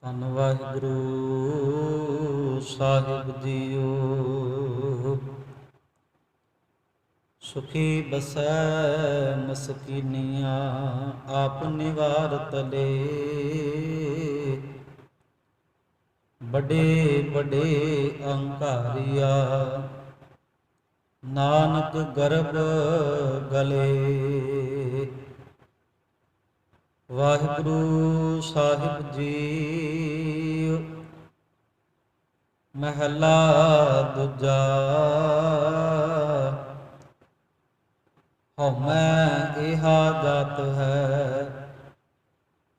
ਧੰਨ ਵਾਹਿਗੁਰੂ ਸਾਹਿਬ ਜੀਓ। ਸੁਖੀ ਬਸੈ ਮਸਕੀਨੀਆਂ ਆਪ ਨਿਵਾਰਤ ਲੇ। ਬੜੇ ਬੜੇ ਅਹੰਕਾਰੀਆ ਨਾਨਕ ਗਰਭ ਗਲੇ। ਵਾਹਿਗੁਰੂ ਸਾਹਿਬ ਜੀ। ਮਹਲਾ ਦੂਜਾ। ਹਉਮੈ ਏਹਾ ਜਾਤ ਹੈ,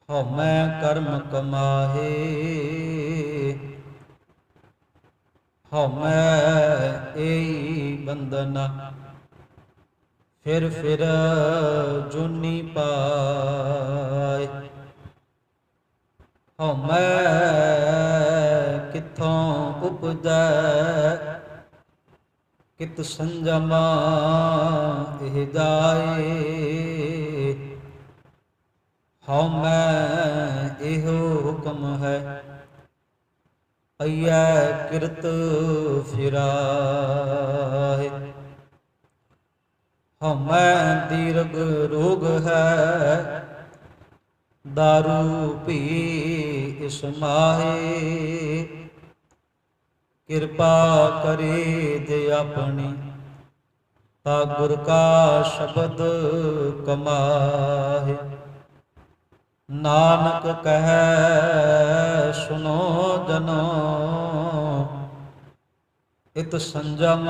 ਹਉਮੈ ਕਰਮ ਕਮਾਹੇ। ਹਉਮੈ ਏਈ ਬੰਧਨ, ਫਿਰ ਫਿਰ ਜੂਨੀ ਪਾਏ। ਹਉਮੈ ਕਿੱਥੋਂ ਉਪਜੈ, ਕਿਤ ਸੰਜਮ ਇਹ ਜਾਏ। ਹਉਮੈ ਇਹੋ ਹੁਕਮ ਹੈ, ਪਈਐ ਕਿਰਤ ਫਿਰਾਏ। ਹਉਮੈ ਦੀਰਘ ਰੋਗ ਹੈ, ਦਾਰੂ ਪੀ ਇਸ ਮਾਹੇ। ਕਿਰਪਾ ਕਰੇ ਜੇ ਆਪਣੀ, ਤਾ ਗੁਰ ਕਾ ਸ਼ਬਦ ਕਮਾਹੇ। ਨਾਨਕ ਕਹੈ ਸੁਨੋ ਜਨੋ, ਇਤ ਸੰਜਮ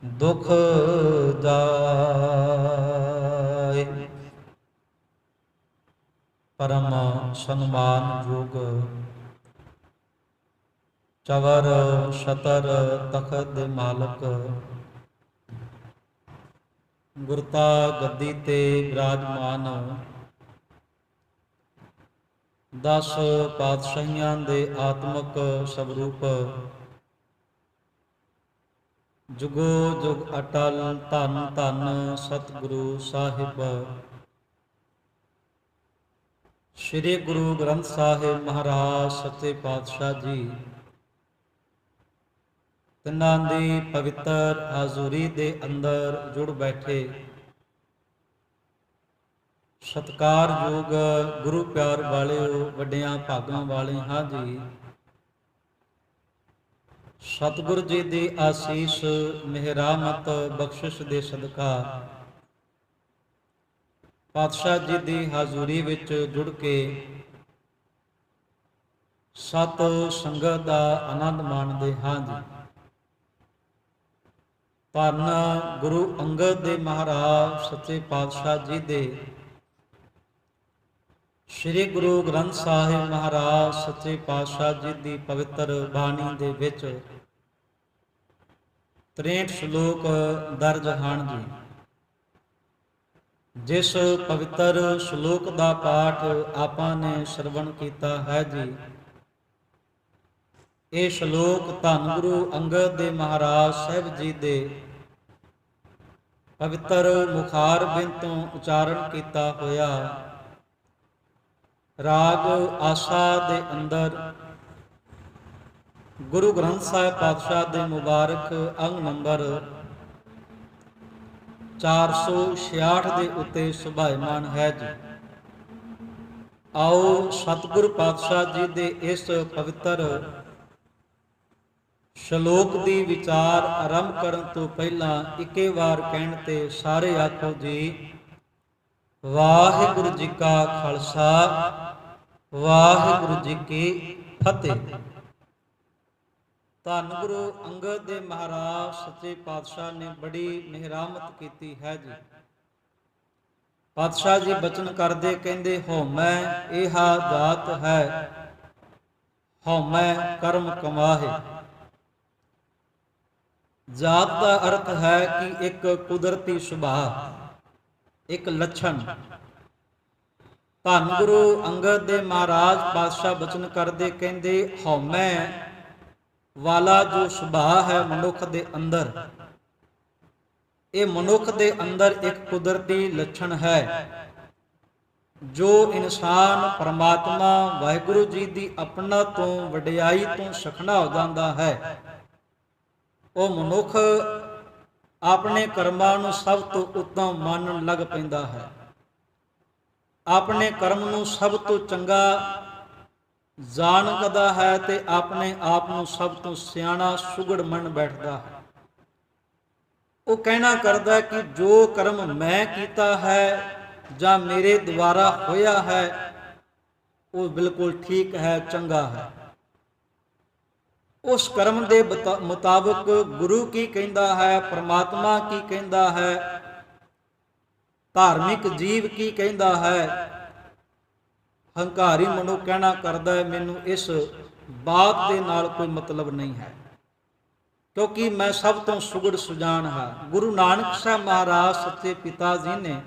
ਦੁਖ ਜਾਏ। ਪਰਮ ਸਨਮਾਨਯੋਗ ਚਵਰ ਛਤਰ ਤਖਤ ਦੇ ਮਾਲਕ, ਗੁਰਤਾ ਗੱਦੀ ਤੇ ਬਿਰਾਜਮਾਨ 10 ਪਾਤਸ਼ਾਹੀਆਂ ਦੇ ਆਤਮਕ ਸਵਰੂਪ, ਜੁਗੋ ਜੁਗ ਅਟਲ ਧੰਨ ਧੰਨ ਸਤਿਗੁਰੂ ਸਾਹਿਬ ਸ੍ਰੀ ਗੁਰੂ ਗ੍ਰੰਥ ਸਾਹਿਬ ਮਹਾਰਾਜ ਸੱਚੇ ਪਾਤਸ਼ਾਹ ਜੀ, ਤਿੰਨਾਂ ਦੀ ਪਵਿੱਤਰ ਹਾਜ਼ੂਰੀ ਦੇ ਅੰਦਰ ਜੁੜ ਬੈਠੇ ਸਤਿਕਾਰਯੋਗ ਗੁਰੂ ਪਿਆਰ ਵਾਲਿਓ, ਵੱਡਿਆਂ ਭਾਗਾਂ ਵਾਲੇ ਹਾਂ ਜੀ। ਸਤਿਗੁਰ ਜੀ ਦੀ ਆਸੀਸ ਮਿਹਰਾਮਤ ਬਖਸ਼ਿਸ਼ ਦੇ ਸਦਕਾ ਪਾਤਸ਼ਾਹ ਜੀ ਦੀ ਹਾਜ਼ੂਰੀ ਵਿੱਚ ਜੁੜ ਕੇ ਸਤ ਸੰਗਤ ਦਾ ਆਨੰਦ ਮਾਣਦੇ ਹਾਂ ਜੀ। ਧੰਨ ਗੁਰੂ ਅੰਗਦ ਦੇ ਮਹਾਰਾਜ ਸੱਚੇ ਪਾਤਸ਼ਾਹ ਜੀ ਦੇ ਸ੍ਰੀ ਗੁਰੂ ਗ੍ਰੰਥ ਸਾਹਿਬ ਮਹਾਰਾਜ ਸੱਚੇ ਪਾਤਸ਼ਾਹ ਜੀ ਦੀ ਪਵਿੱਤਰ ਬਾਣੀ ਦੇ ਵਿੱਚ 63 ਸ਼ਲੋਕ ਦਰਜ ਹਨ ਜੀ। ਜਿਸ ਪਵਿੱਤਰ ਸ਼ਲੋਕ ਦਾ ਪਾਠ ਆਪਾਂ ਨੇ ਸ਼ਰਵਣ ਕੀਤਾ ਹੈ ਜੀ, ਇਹ ਸ਼ਲੋਕ ਧੰਨ ਗੁਰੂ ਅੰਗਦ ਦੇ ਮਹਾਰਾਜ ਸਾਹਿਬ ਜੀ ਦੇ ਪਵਿੱਤਰ ਮੁਖਾਰ ਬਿੰਦ ਤੋਂ ਉਚਾਰਨ ਕੀਤਾ ਹੋਇਆ ਰਾਗ ਆਸਾ ਦੇ ਅੰਦਰ ਗੁਰੂ ਗ੍ਰੰਥ ਸਾਹਿਬ ਪਾਤਸ਼ਾਹ ਦੇ ਮੁਬਾਰਕ ਅੰਗ ਨੰਬਰ 466 ਦੇ ਉੱਤੇ ਸੁਭਾਇਮਾਨ ਹੈ ਜੀ। ਆਓ ਸਤਿਗੁਰ ਪਾਤਸ਼ਾਹ ਜੀ ਦੇ ਇਸ ਪਵਿੱਤਰ ਸ਼ਲੋਕ ਦੀ ਵਿਚਾਰ ਆਰੰਭ ਕਰਨ ਤੋਂ ਪਹਿਲਾਂ ਇੱਕੇ ਵਾਰ ਕਹਿਣ ਤੇ ਸਾਰੇ ਆਖੋ ਜੀ, ਵਾਹਿਗੁਰੂ ਜੀ ਕਾ ਖਾਲਸਾ, ਵਾਹਿਗੁਰੂ ਜੀ ਕੀ ਫਤਿਹ। ਧੰਨ ਗੁਰੂ ਅੰਗਦ ਦੇ ਮਹਾਰਾਜ ਸੱਚੇ ਪਾਤਸ਼ਾਹ ਨੇ ਬੜੀ ਮਿਹਰਾਮਤ ਕੀਤੀ ਹੈ ਜੀ। ਪਾਤਸ਼ਾਹ ਜੀ ਬਚਨ ਕਰਦੇ ਕਹਿੰਦੇ, ਹਉਮੈ ਏਹਾ ਜਾਤ ਹੈ, ਹਉਮੈ ਕਰਮ ਕਮਾਹੇ। ਜਾਤ ਦਾ ਅਰਥ ਹੈ ਕਿ ਇੱਕ ਕੁਦਰਤੀ ਸੁਭਾਅ, ਇੱਕ ਲੱਛਣ। ਧੰਨ ਗੁਰੂ ਅੰਗਦ ਦੇ ਮਹਾਰਾਜ ਪਾਤਸ਼ਾਹ ਬਚਨ ਕਰਦੇ ਕਹਿੰਦੇ, ਹਉਮੈ ਵਾਲਾ ਜੋ ਸੁਭਾਅ ਹੈ ਮਨੁੱਖ ਦੇ ਅੰਦਰ, ਇਹ ਮਨੁੱਖ ਦੇ ਅੰਦਰ ਇੱਕ ਕੁਦਰਤੀ ਲੱਛਣ ਹੈ। ਜੋ ਇਨਸਾਨ ਪਰਮਾਤਮਾ ਵਾਹਿਗੁਰੂ ਜੀ ਦੀ ਆਪਣਾ ਤੋਂ ਵਡਿਆਈ ਤੋਂ ਸਖਣਾ ਹੋ ਜਾਂਦਾ ਹੈ, ਉਹ ਮਨੁੱਖ ਆਪਣੇ ਕਰਮਾਂ ਨੂੰ ਸਭ ਤੋਂ ਉੱਤਮ ਮੰਨਣ ਲੱਗ ਪੈਂਦਾ ਹੈ। ਆਪਣੇ ਕਰਮ ਨੂੰ ਸਭ ਤੋਂ ਚੰਗਾ ਜਾਣਦਾ ਹੈ ਤੇ ਆਪਣੇ ਆਪ ਨੂੰ ਸਭ ਤੋਂ ਸਿਆਣਾ ਸੁਗੜ ਮੰਨ ਬੈਠਦਾ ਹੈ। ਉਹ ਕਹਿਣਾ ਕਰਦਾ ਕਿ ਜੋ ਕਰਮ ਮੈਂ ਕੀਤਾ ਹੈ ਜਾਂ ਮੇਰੇ ਦੁਆਰਾ ਹੋਇਆ ਹੈ ਉਹ ਬਿਲਕੁਲ ਠੀਕ ਹੈ, ਚੰਗਾ ਹੈ। ਉਸ ਕਰਮ ਦੇ ਮੁਤਾਬਕ ਗੁਰੂ ਕੀ ਕਹਿੰਦਾ ਹੈ, ਪਰਮਾਤਮਾ ਕੀ ਕਹਿੰਦਾ ਹੈ, ਧਾਰਮਿਕ ਜੀਵ ਕੀ ਕਹਿੰਦਾ ਹੈ, ਹੰਕਾਰੀ ਮਨੁੱਖ ਕਹਿਣਾ ਕਰਦਾ ਹੈ ਮੈਨੂੰ ਇਸ ਬਾਤ ਦੇ ਨਾਲ ਕੋਈ ਮਤਲਬ ਨਹੀਂ ਹੈ, ਕਿਉਂਕਿ ਮੈਂ ਸਭ ਤੋਂ ਸੁਗੜ ਸੁਜਾਨ ਹਾਂ। ਗੁਰੂ ਨਾਨਕ ਸਾਹਿਬ ਮਹਾਰਾਜ ਸੱਚੇ ਪਿਤਾ ਜੀ ਨੇ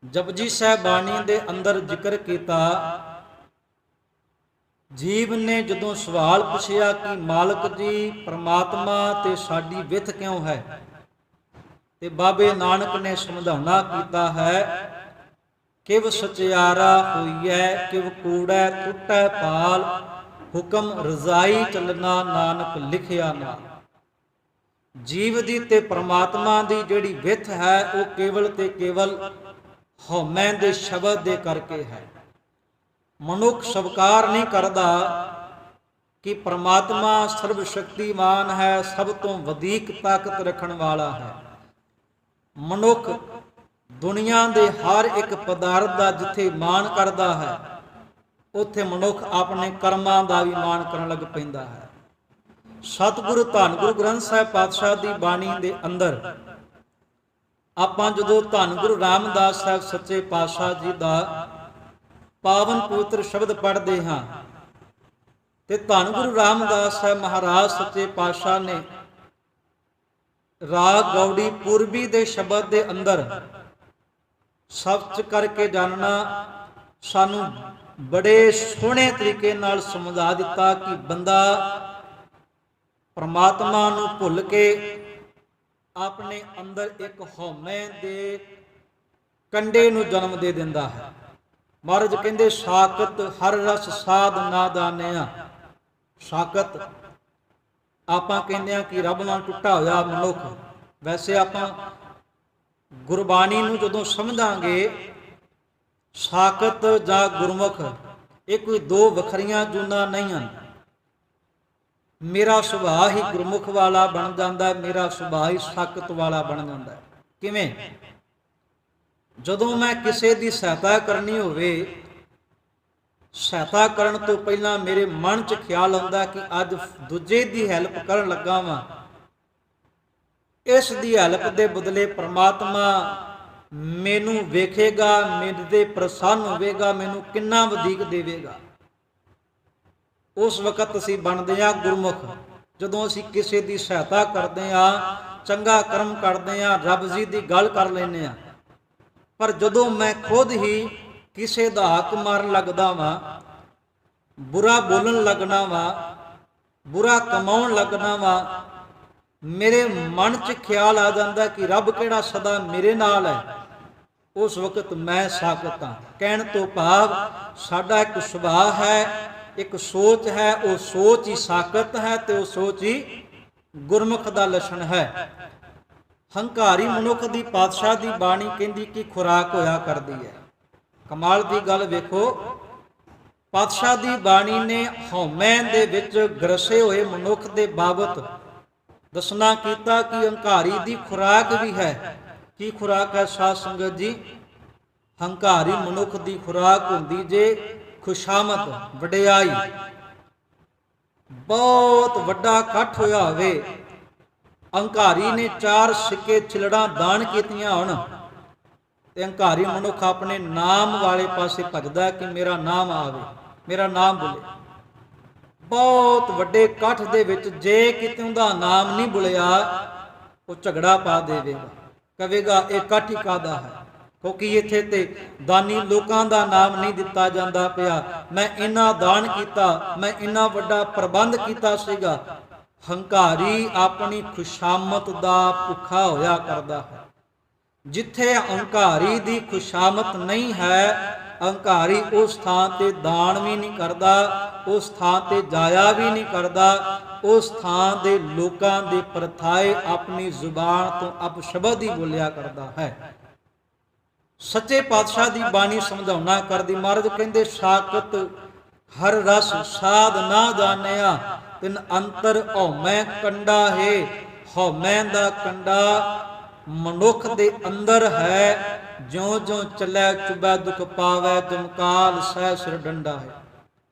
ਜਪਜੀ ਸਾਹਿਬ ਬਾਣੀ ਦੇ ਅੰਦਰ ਜ਼ਿਕਰ ਕੀਤਾ। ਜੀਵ ਨੇ ਜਦੋਂ ਸਵਾਲ ਪੁੱਛਿਆ ਕਿ ਮਾਲਕ ਜੀ ਪਰਮਾਤਮਾ ਤੇ ਸਾਡੀ ਵਿਥ ਕਿਉਂ ਹੈ, ਤੇ ਬਾਬੇ ਨਾਨਕ ਨੇ ਸਮਝਾਉਣਾ ਕੀਤਾ ਹੈ ਕਿਵ ਸਚਿਆਰਾ ਹੋਈਐ ਕਿਵ ਕੂੜੈ ਟੁੱਟੈ ਪਾਲ, ਹੁਕਮ ਰਜ਼ਾਈ ਚੱਲਣਾ ਨਾਨਕ ਲਿਖਿਆ ਨਾ। ਜੀਵ ਦੀ ਤੇ ਪਰਮਾਤਮਾ ਦੀ ਜਿਹੜੀ ਵਿਥ ਹੈ ਉਹ ਕੇਵਲ ਤੇ ਕੇਵਲ ਹਉਮੈ ਦੇ ਸ਼ਬਦ ਦੇ ਕਰਕੇ ਹੈ। ਮਨੁੱਖ ਸਵੀਕਾਰ ਨਹੀਂ ਕਰਦਾ ਕਿ ਪਰਮਾਤਮਾ ਸਰਬ ਸ਼ਕਤੀਮਾਨ ਹੈ, ਸਭ ਤੋਂ ਵਧੇਕ ਤਾਕਤ ਰੱਖਣ ਵਾਲਾ ਹੈ। ਮਨੁੱਖ ਦੁਨੀਆ ਦੇ ਹਰ ਇੱਕ ਪਦਾਰਥ ਦਾ ਜਿੱਥੇ ਮਾਣ ਕਰਦਾ ਹੈ ਉੱਥੇ ਮਨੁੱਖ ਆਪਣੇ ਕਰਮਾਂ ਦਾ ਵੀ ਮਾਣ ਕਰਨ ਲੱਗ ਪੈਂਦਾ ਹੈ। ਸਤਿਗੁਰੂ ਧੰਨ ਗੁਰੂ ਗ੍ਰੰਥ ਸਾਹਿਬ ਪਾਤਸ਼ਾਹ ਦੀ ਬਾਣੀ ਦੇ ਅੰਦਰ ਆਪਾਂ ਜਦੋਂ ਧੰਨ ਗੁਰੂ ਰਾਮਦਾਸ ਸਾਹਿਬ ਸੱਚੇ ਪਾਤਸ਼ਾਹ ਜੀ ਦਾ ਪਾਵਨ ਪਵਿੱਤਰ ਸ਼ਬਦ ਪੜ੍ਹਦੇ ਹਾਂ ਤੇ ਧੰਨ ਗੁਰੂ ਰਾਮਦਾਸ ਸਾਹਿਬ ਮਹਾਰਾਜ ਸੱਚੇ ਪਾਤਸ਼ਾਹ ਨੇ ਰਾਗ ਗੌੜੀ ਪੂਰਬੀ ਦੇ ਸ਼ਬਦ ਦੇ ਅੰਦਰ ਸਬਚ ਕਰਕੇ ਜਾਣਨਾ ਸਾਨੂੰ ਬੜੇ ਸੋਹਣੇ ਤਰੀਕੇ ਨਾਲ ਸਮਝਾ ਦਿੱਤਾ ਕਿ ਬੰਦਾ ਪਰਮਾਤਮਾ ਨੂੰ ਭੁੱਲ ਕੇ ਆਪਣੇ ਅੰਦਰ ਇੱਕ ਹਉਮੈ ਦੇ ਕੰਡੇ ਨੂੰ ਜਨਮ ਦੇ ਦਿੰਦਾ ਹੈ। ਮਹਾਰਾਜ ਕਹਿੰਦੇ ਸਾਕਤ ਹਰ ਰਸ ਸਾਧ ਨਾ ਦਾਨਿਆ। ਸਾਕਤ ਆਪਾਂ ਕਹਿੰਦੇ ਆ ਕਿ ਰੱਬ ਨਾਲ ਟੁੱਟਾ ਹੋਇਆ ਮਨੁੱਖ। ਵੈਸੇ ਆਪਾਂ ਗੁਰਬਾਣੀ ਨੂੰ ਜਦੋਂ ਸਮਝਾਂਗੇ ਸਾਕਤ ਜਾਂ ਗੁਰਮੁਖ ਇਹ ਕੋਈ ਦੋ ਵੱਖਰੀਆਂ ਜੂਨਾਂ ਨਹੀਂ ਹਨ। ਮੇਰਾ ਸੁਭਾਅ ਹੀ ਗੁਰਮੁਖ ਵਾਲਾ ਬਣ ਜਾਂਦਾ ਹੈ, ਮੇਰਾ ਸੁਭਾਅ ਹੀ ਸਾਕਤ ਵਾਲਾ ਬਣ ਜਾਂਦਾ ਹੈ। ਕਿਵੇਂ? ਜਦੋਂ ਮੈਂ ਕਿਸੇ ਦੀ ਸਹਾਇਤਾ ਕਰਨੀ ਹੋਵੇ, ਸਹਾਇਤਾ ਕਰਨ ਤੋਂ ਪਹਿਲਾਂ ਮੇਰੇ ਮਨ 'ਚ ਖਿਆਲ ਆਉਂਦਾ ਕਿ ਅੱਜ ਦੂਜੇ ਦੀ ਹੈਲਪ ਕਰਨ ਲੱਗਾ ਵਾਂ, ਇਸ ਦੀ ਹੈਲਪ ਦੇ ਬਦਲੇ ਪ੍ਰਮਾਤਮਾ ਮੈਨੂੰ ਵੇਖੇਗਾ, ਮੇਰੇ ਤੇ ਪ੍ਰਸੰਨ ਹੋਵੇਗਾ, ਮੈਨੂੰ ਕਿੰਨਾ ਵਧੇਕ ਦੇਵੇਗਾ। ਉਸ ਵਕਤ ਅਸੀਂ ਬਣਦੇ ਹਾਂ ਗੁਰਮੁਖ। ਜਦੋਂ ਅਸੀਂ ਕਿਸੇ ਦੀ ਸਹਾਇਤਾ ਕਰਦੇ ਹਾਂ, ਚੰਗਾ ਕਰਮ ਕਰਦੇ ਹਾਂ, ਰੱਬ ਜੀ ਦੀ ਗੱਲ ਕਰ ਲੈਂਦੇ ਹਾਂ। ਪਰ ਜਦੋਂ ਮੈਂ ਖੁਦ ਹੀ ਕਿਸੇ ਦਾ ਹੱਕ ਮਾਰਨ ਲੱਗਦਾ ਵਾਂ, ਬੁਰਾ ਬੋਲਣ ਲੱਗਣਾ ਵਾਂ, ਬੁਰਾ ਕਮਾਉਣ ਲੱਗਣਾ ਵਾਂ, ਮੇਰੇ ਮਨ 'ਚ ਖਿਆਲ ਆ ਜਾਂਦਾ ਕਿ ਰੱਬ ਕਿਹੜਾ ਸਦਾ ਮੇਰੇ ਨਾਲ ਹੈ, ਉਸ ਵਕਤ ਮੈਂ ਸਾਕਤ ਹਾਂ। ਕਹਿਣ ਤੋਂ ਭਾਵ ਸਾਡਾ ਇੱਕ ਸੁਭਾਅ ਹੈ, ਇੱਕ ਸੋਚ ਹੈ, ਉਹ ਸੋਚ ਹੀ ਸਾਕਤ ਹੈ ਤੇ ਉਹ ਸੋਚ ਹੀ ਗੁਰਮੁਖ ਦਾ ਲੱਛਣ ਹੈ। ਹੰਕਾਰੀ ਮਨੁੱਖ ਦੀ ਪਾਤਸ਼ਾਹ ਦੀ ਬਾਣੀ ਕਹਿੰਦੀ ਕਿ ਖੁਰਾਕ ਹੋਇਆ ਕਰਦੀ ਹੈ। ਕਮਾਲ ਦੀ ਗੱਲ ਵੇਖੋ, ਪਾਤਸ਼ਾਹ ਦੀ ਬਾਣੀ ਨੇ ਹਉਮੈ ਦੇ ਵਿੱਚ ਗਰਸੇ ਹੋਏ ਮਨੁੱਖ ਦੇ ਬਾਬਤ ਦੱਸਣਾ ਕੀਤਾ ਕਿ ਹੰਕਾਰੀ ਦੀ ਖੁਰਾਕ ਵੀ ਹੈ। ਕੀ ਖੁਰਾਕ ਹੈ ਸਾਧ ਸੰਗਤ ਜੀ? ਹੰਕਾਰੀ ਮਨੁੱਖ ਦੀ ਖੁਰਾਕ ਹੁੰਦੀ ਜੇ ਖੁਸ਼ਾਮਦ, ਵਡਿਆਈ। ਬਹੁਤ ਵੱਡਾ ਇਕੱਠ ਹੋਇਆ ਹੋਵੇ, ਹੰਕਾਰੀ ਨੇ 4 ਸਿੱਕੇ ਛਿਲੜਾਂ ਦਾਨ ਕੀਤੀਆਂ ਹੋਣ ਤੇ ਹੰਕਾਰੀ ਮਨੁੱਖ ਆਪਣੇ ਨਾਮ ਵਾਲੇ ਪਾਸੇ ਭੱਜਦਾ ਕਿ ਮੇਰਾ ਨਾਮ ਆਵੇ, ਮੇਰਾ ਨਾਮ ਬੁਲੇ। ਬਹੁਤ ਵੱਡੇ ਇਕੱਠ ਦੇ ਵਿੱਚ ਜੇ ਕਿਤੇ ਉਹਦਾ ਨਾਮ ਨਹੀਂ ਬੁਲਿਆ, ਉਹ ਝਗੜਾ ਪਾ ਦੇਵੇਗਾ, ਕਹੇਗਾ ਇਹ ਇਕੱਠ ਹੀ ਕਾਹਦਾ ਹੈ, ਕਿਉਂਕਿ ਇੱਥੇ ਤੇ ਦਾਨੀ ਲੋਕਾਂ ਦਾ ਨਾਮ ਨਹੀਂ ਦਿੱਤਾ ਜਾਂਦਾ ਪਿਆ। ਮੈਂ ਇੰਨਾ ਦਾਨ ਕੀਤਾ, ਮੈਂ ਇੰਨਾ ਵੱਡਾ ਪ੍ਰਬੰਧ ਕੀਤਾ ਸੀਗਾ। ਹੰਕਾਰੀ ਆਪਣੀ ਖੁਸ਼ਾਮਤ ਦਾ ਭੁੱਖਾ ਹੋਇਆ ਕਰਦਾ ਹੈ। ਜਿੱਥੇ ਅਹੰਕਾਰੀ ਦੀ ਖੁਸ਼ਾਮਤ ਨਹੀਂ ਹੈ, ਅਹੰਕਾਰੀ ਉਸ ਥਾਂ ਤੇ ਦਾਨ ਵੀ ਨਹੀਂ ਕਰਦਾ, ਉਸ ਥਾਂ ਤੇ ਜਾਇਆ ਵੀ ਨਹੀਂ ਕਰਦਾ, ਉਸ ਥਾਂ ਦੇ ਲੋਕਾਂ ਦੇ ਪਰਥਾਏ ਆਪਣੀ ਜ਼ੁਬਾਨ ਤੋਂ ਅਪਸ਼ਬਦ ਹੀ ਬੋਲਿਆ ਕਰਦਾ ਹੈ। ਸੱਚੇ ਪਾਤਸ਼ਾਹ ਦੀ ਬਾਣੀ ਸਮਝਾਉਣਾ ਕਰਦੀ ਮਹਾਰਾਜ ਕਹਿੰਦੇ, ਸਾਕਤ ਹਰ ਰਸ ਸਾਧ ਨਾ ਜਾਣਿਆ, ਤਿਨ ਅੰਤਰ ਹਉਮੈ ਕੰਡਾ ਹੈ। ਹਉਮੈ ਦਾ ਕੰਡਾ ਮਨੁੱਖ ਦੇ ਅੰਦਰ ਹੈ, ਜਿਉਂ ਜਿਉਂ ਚੱਲੈ ਚੁਬੈ ਦੁਖ ਪਾਵੈ, ਜਮਕਾਲ ਸਹਿ ਸਿਰ ਡੰਡਾ ਹੈ।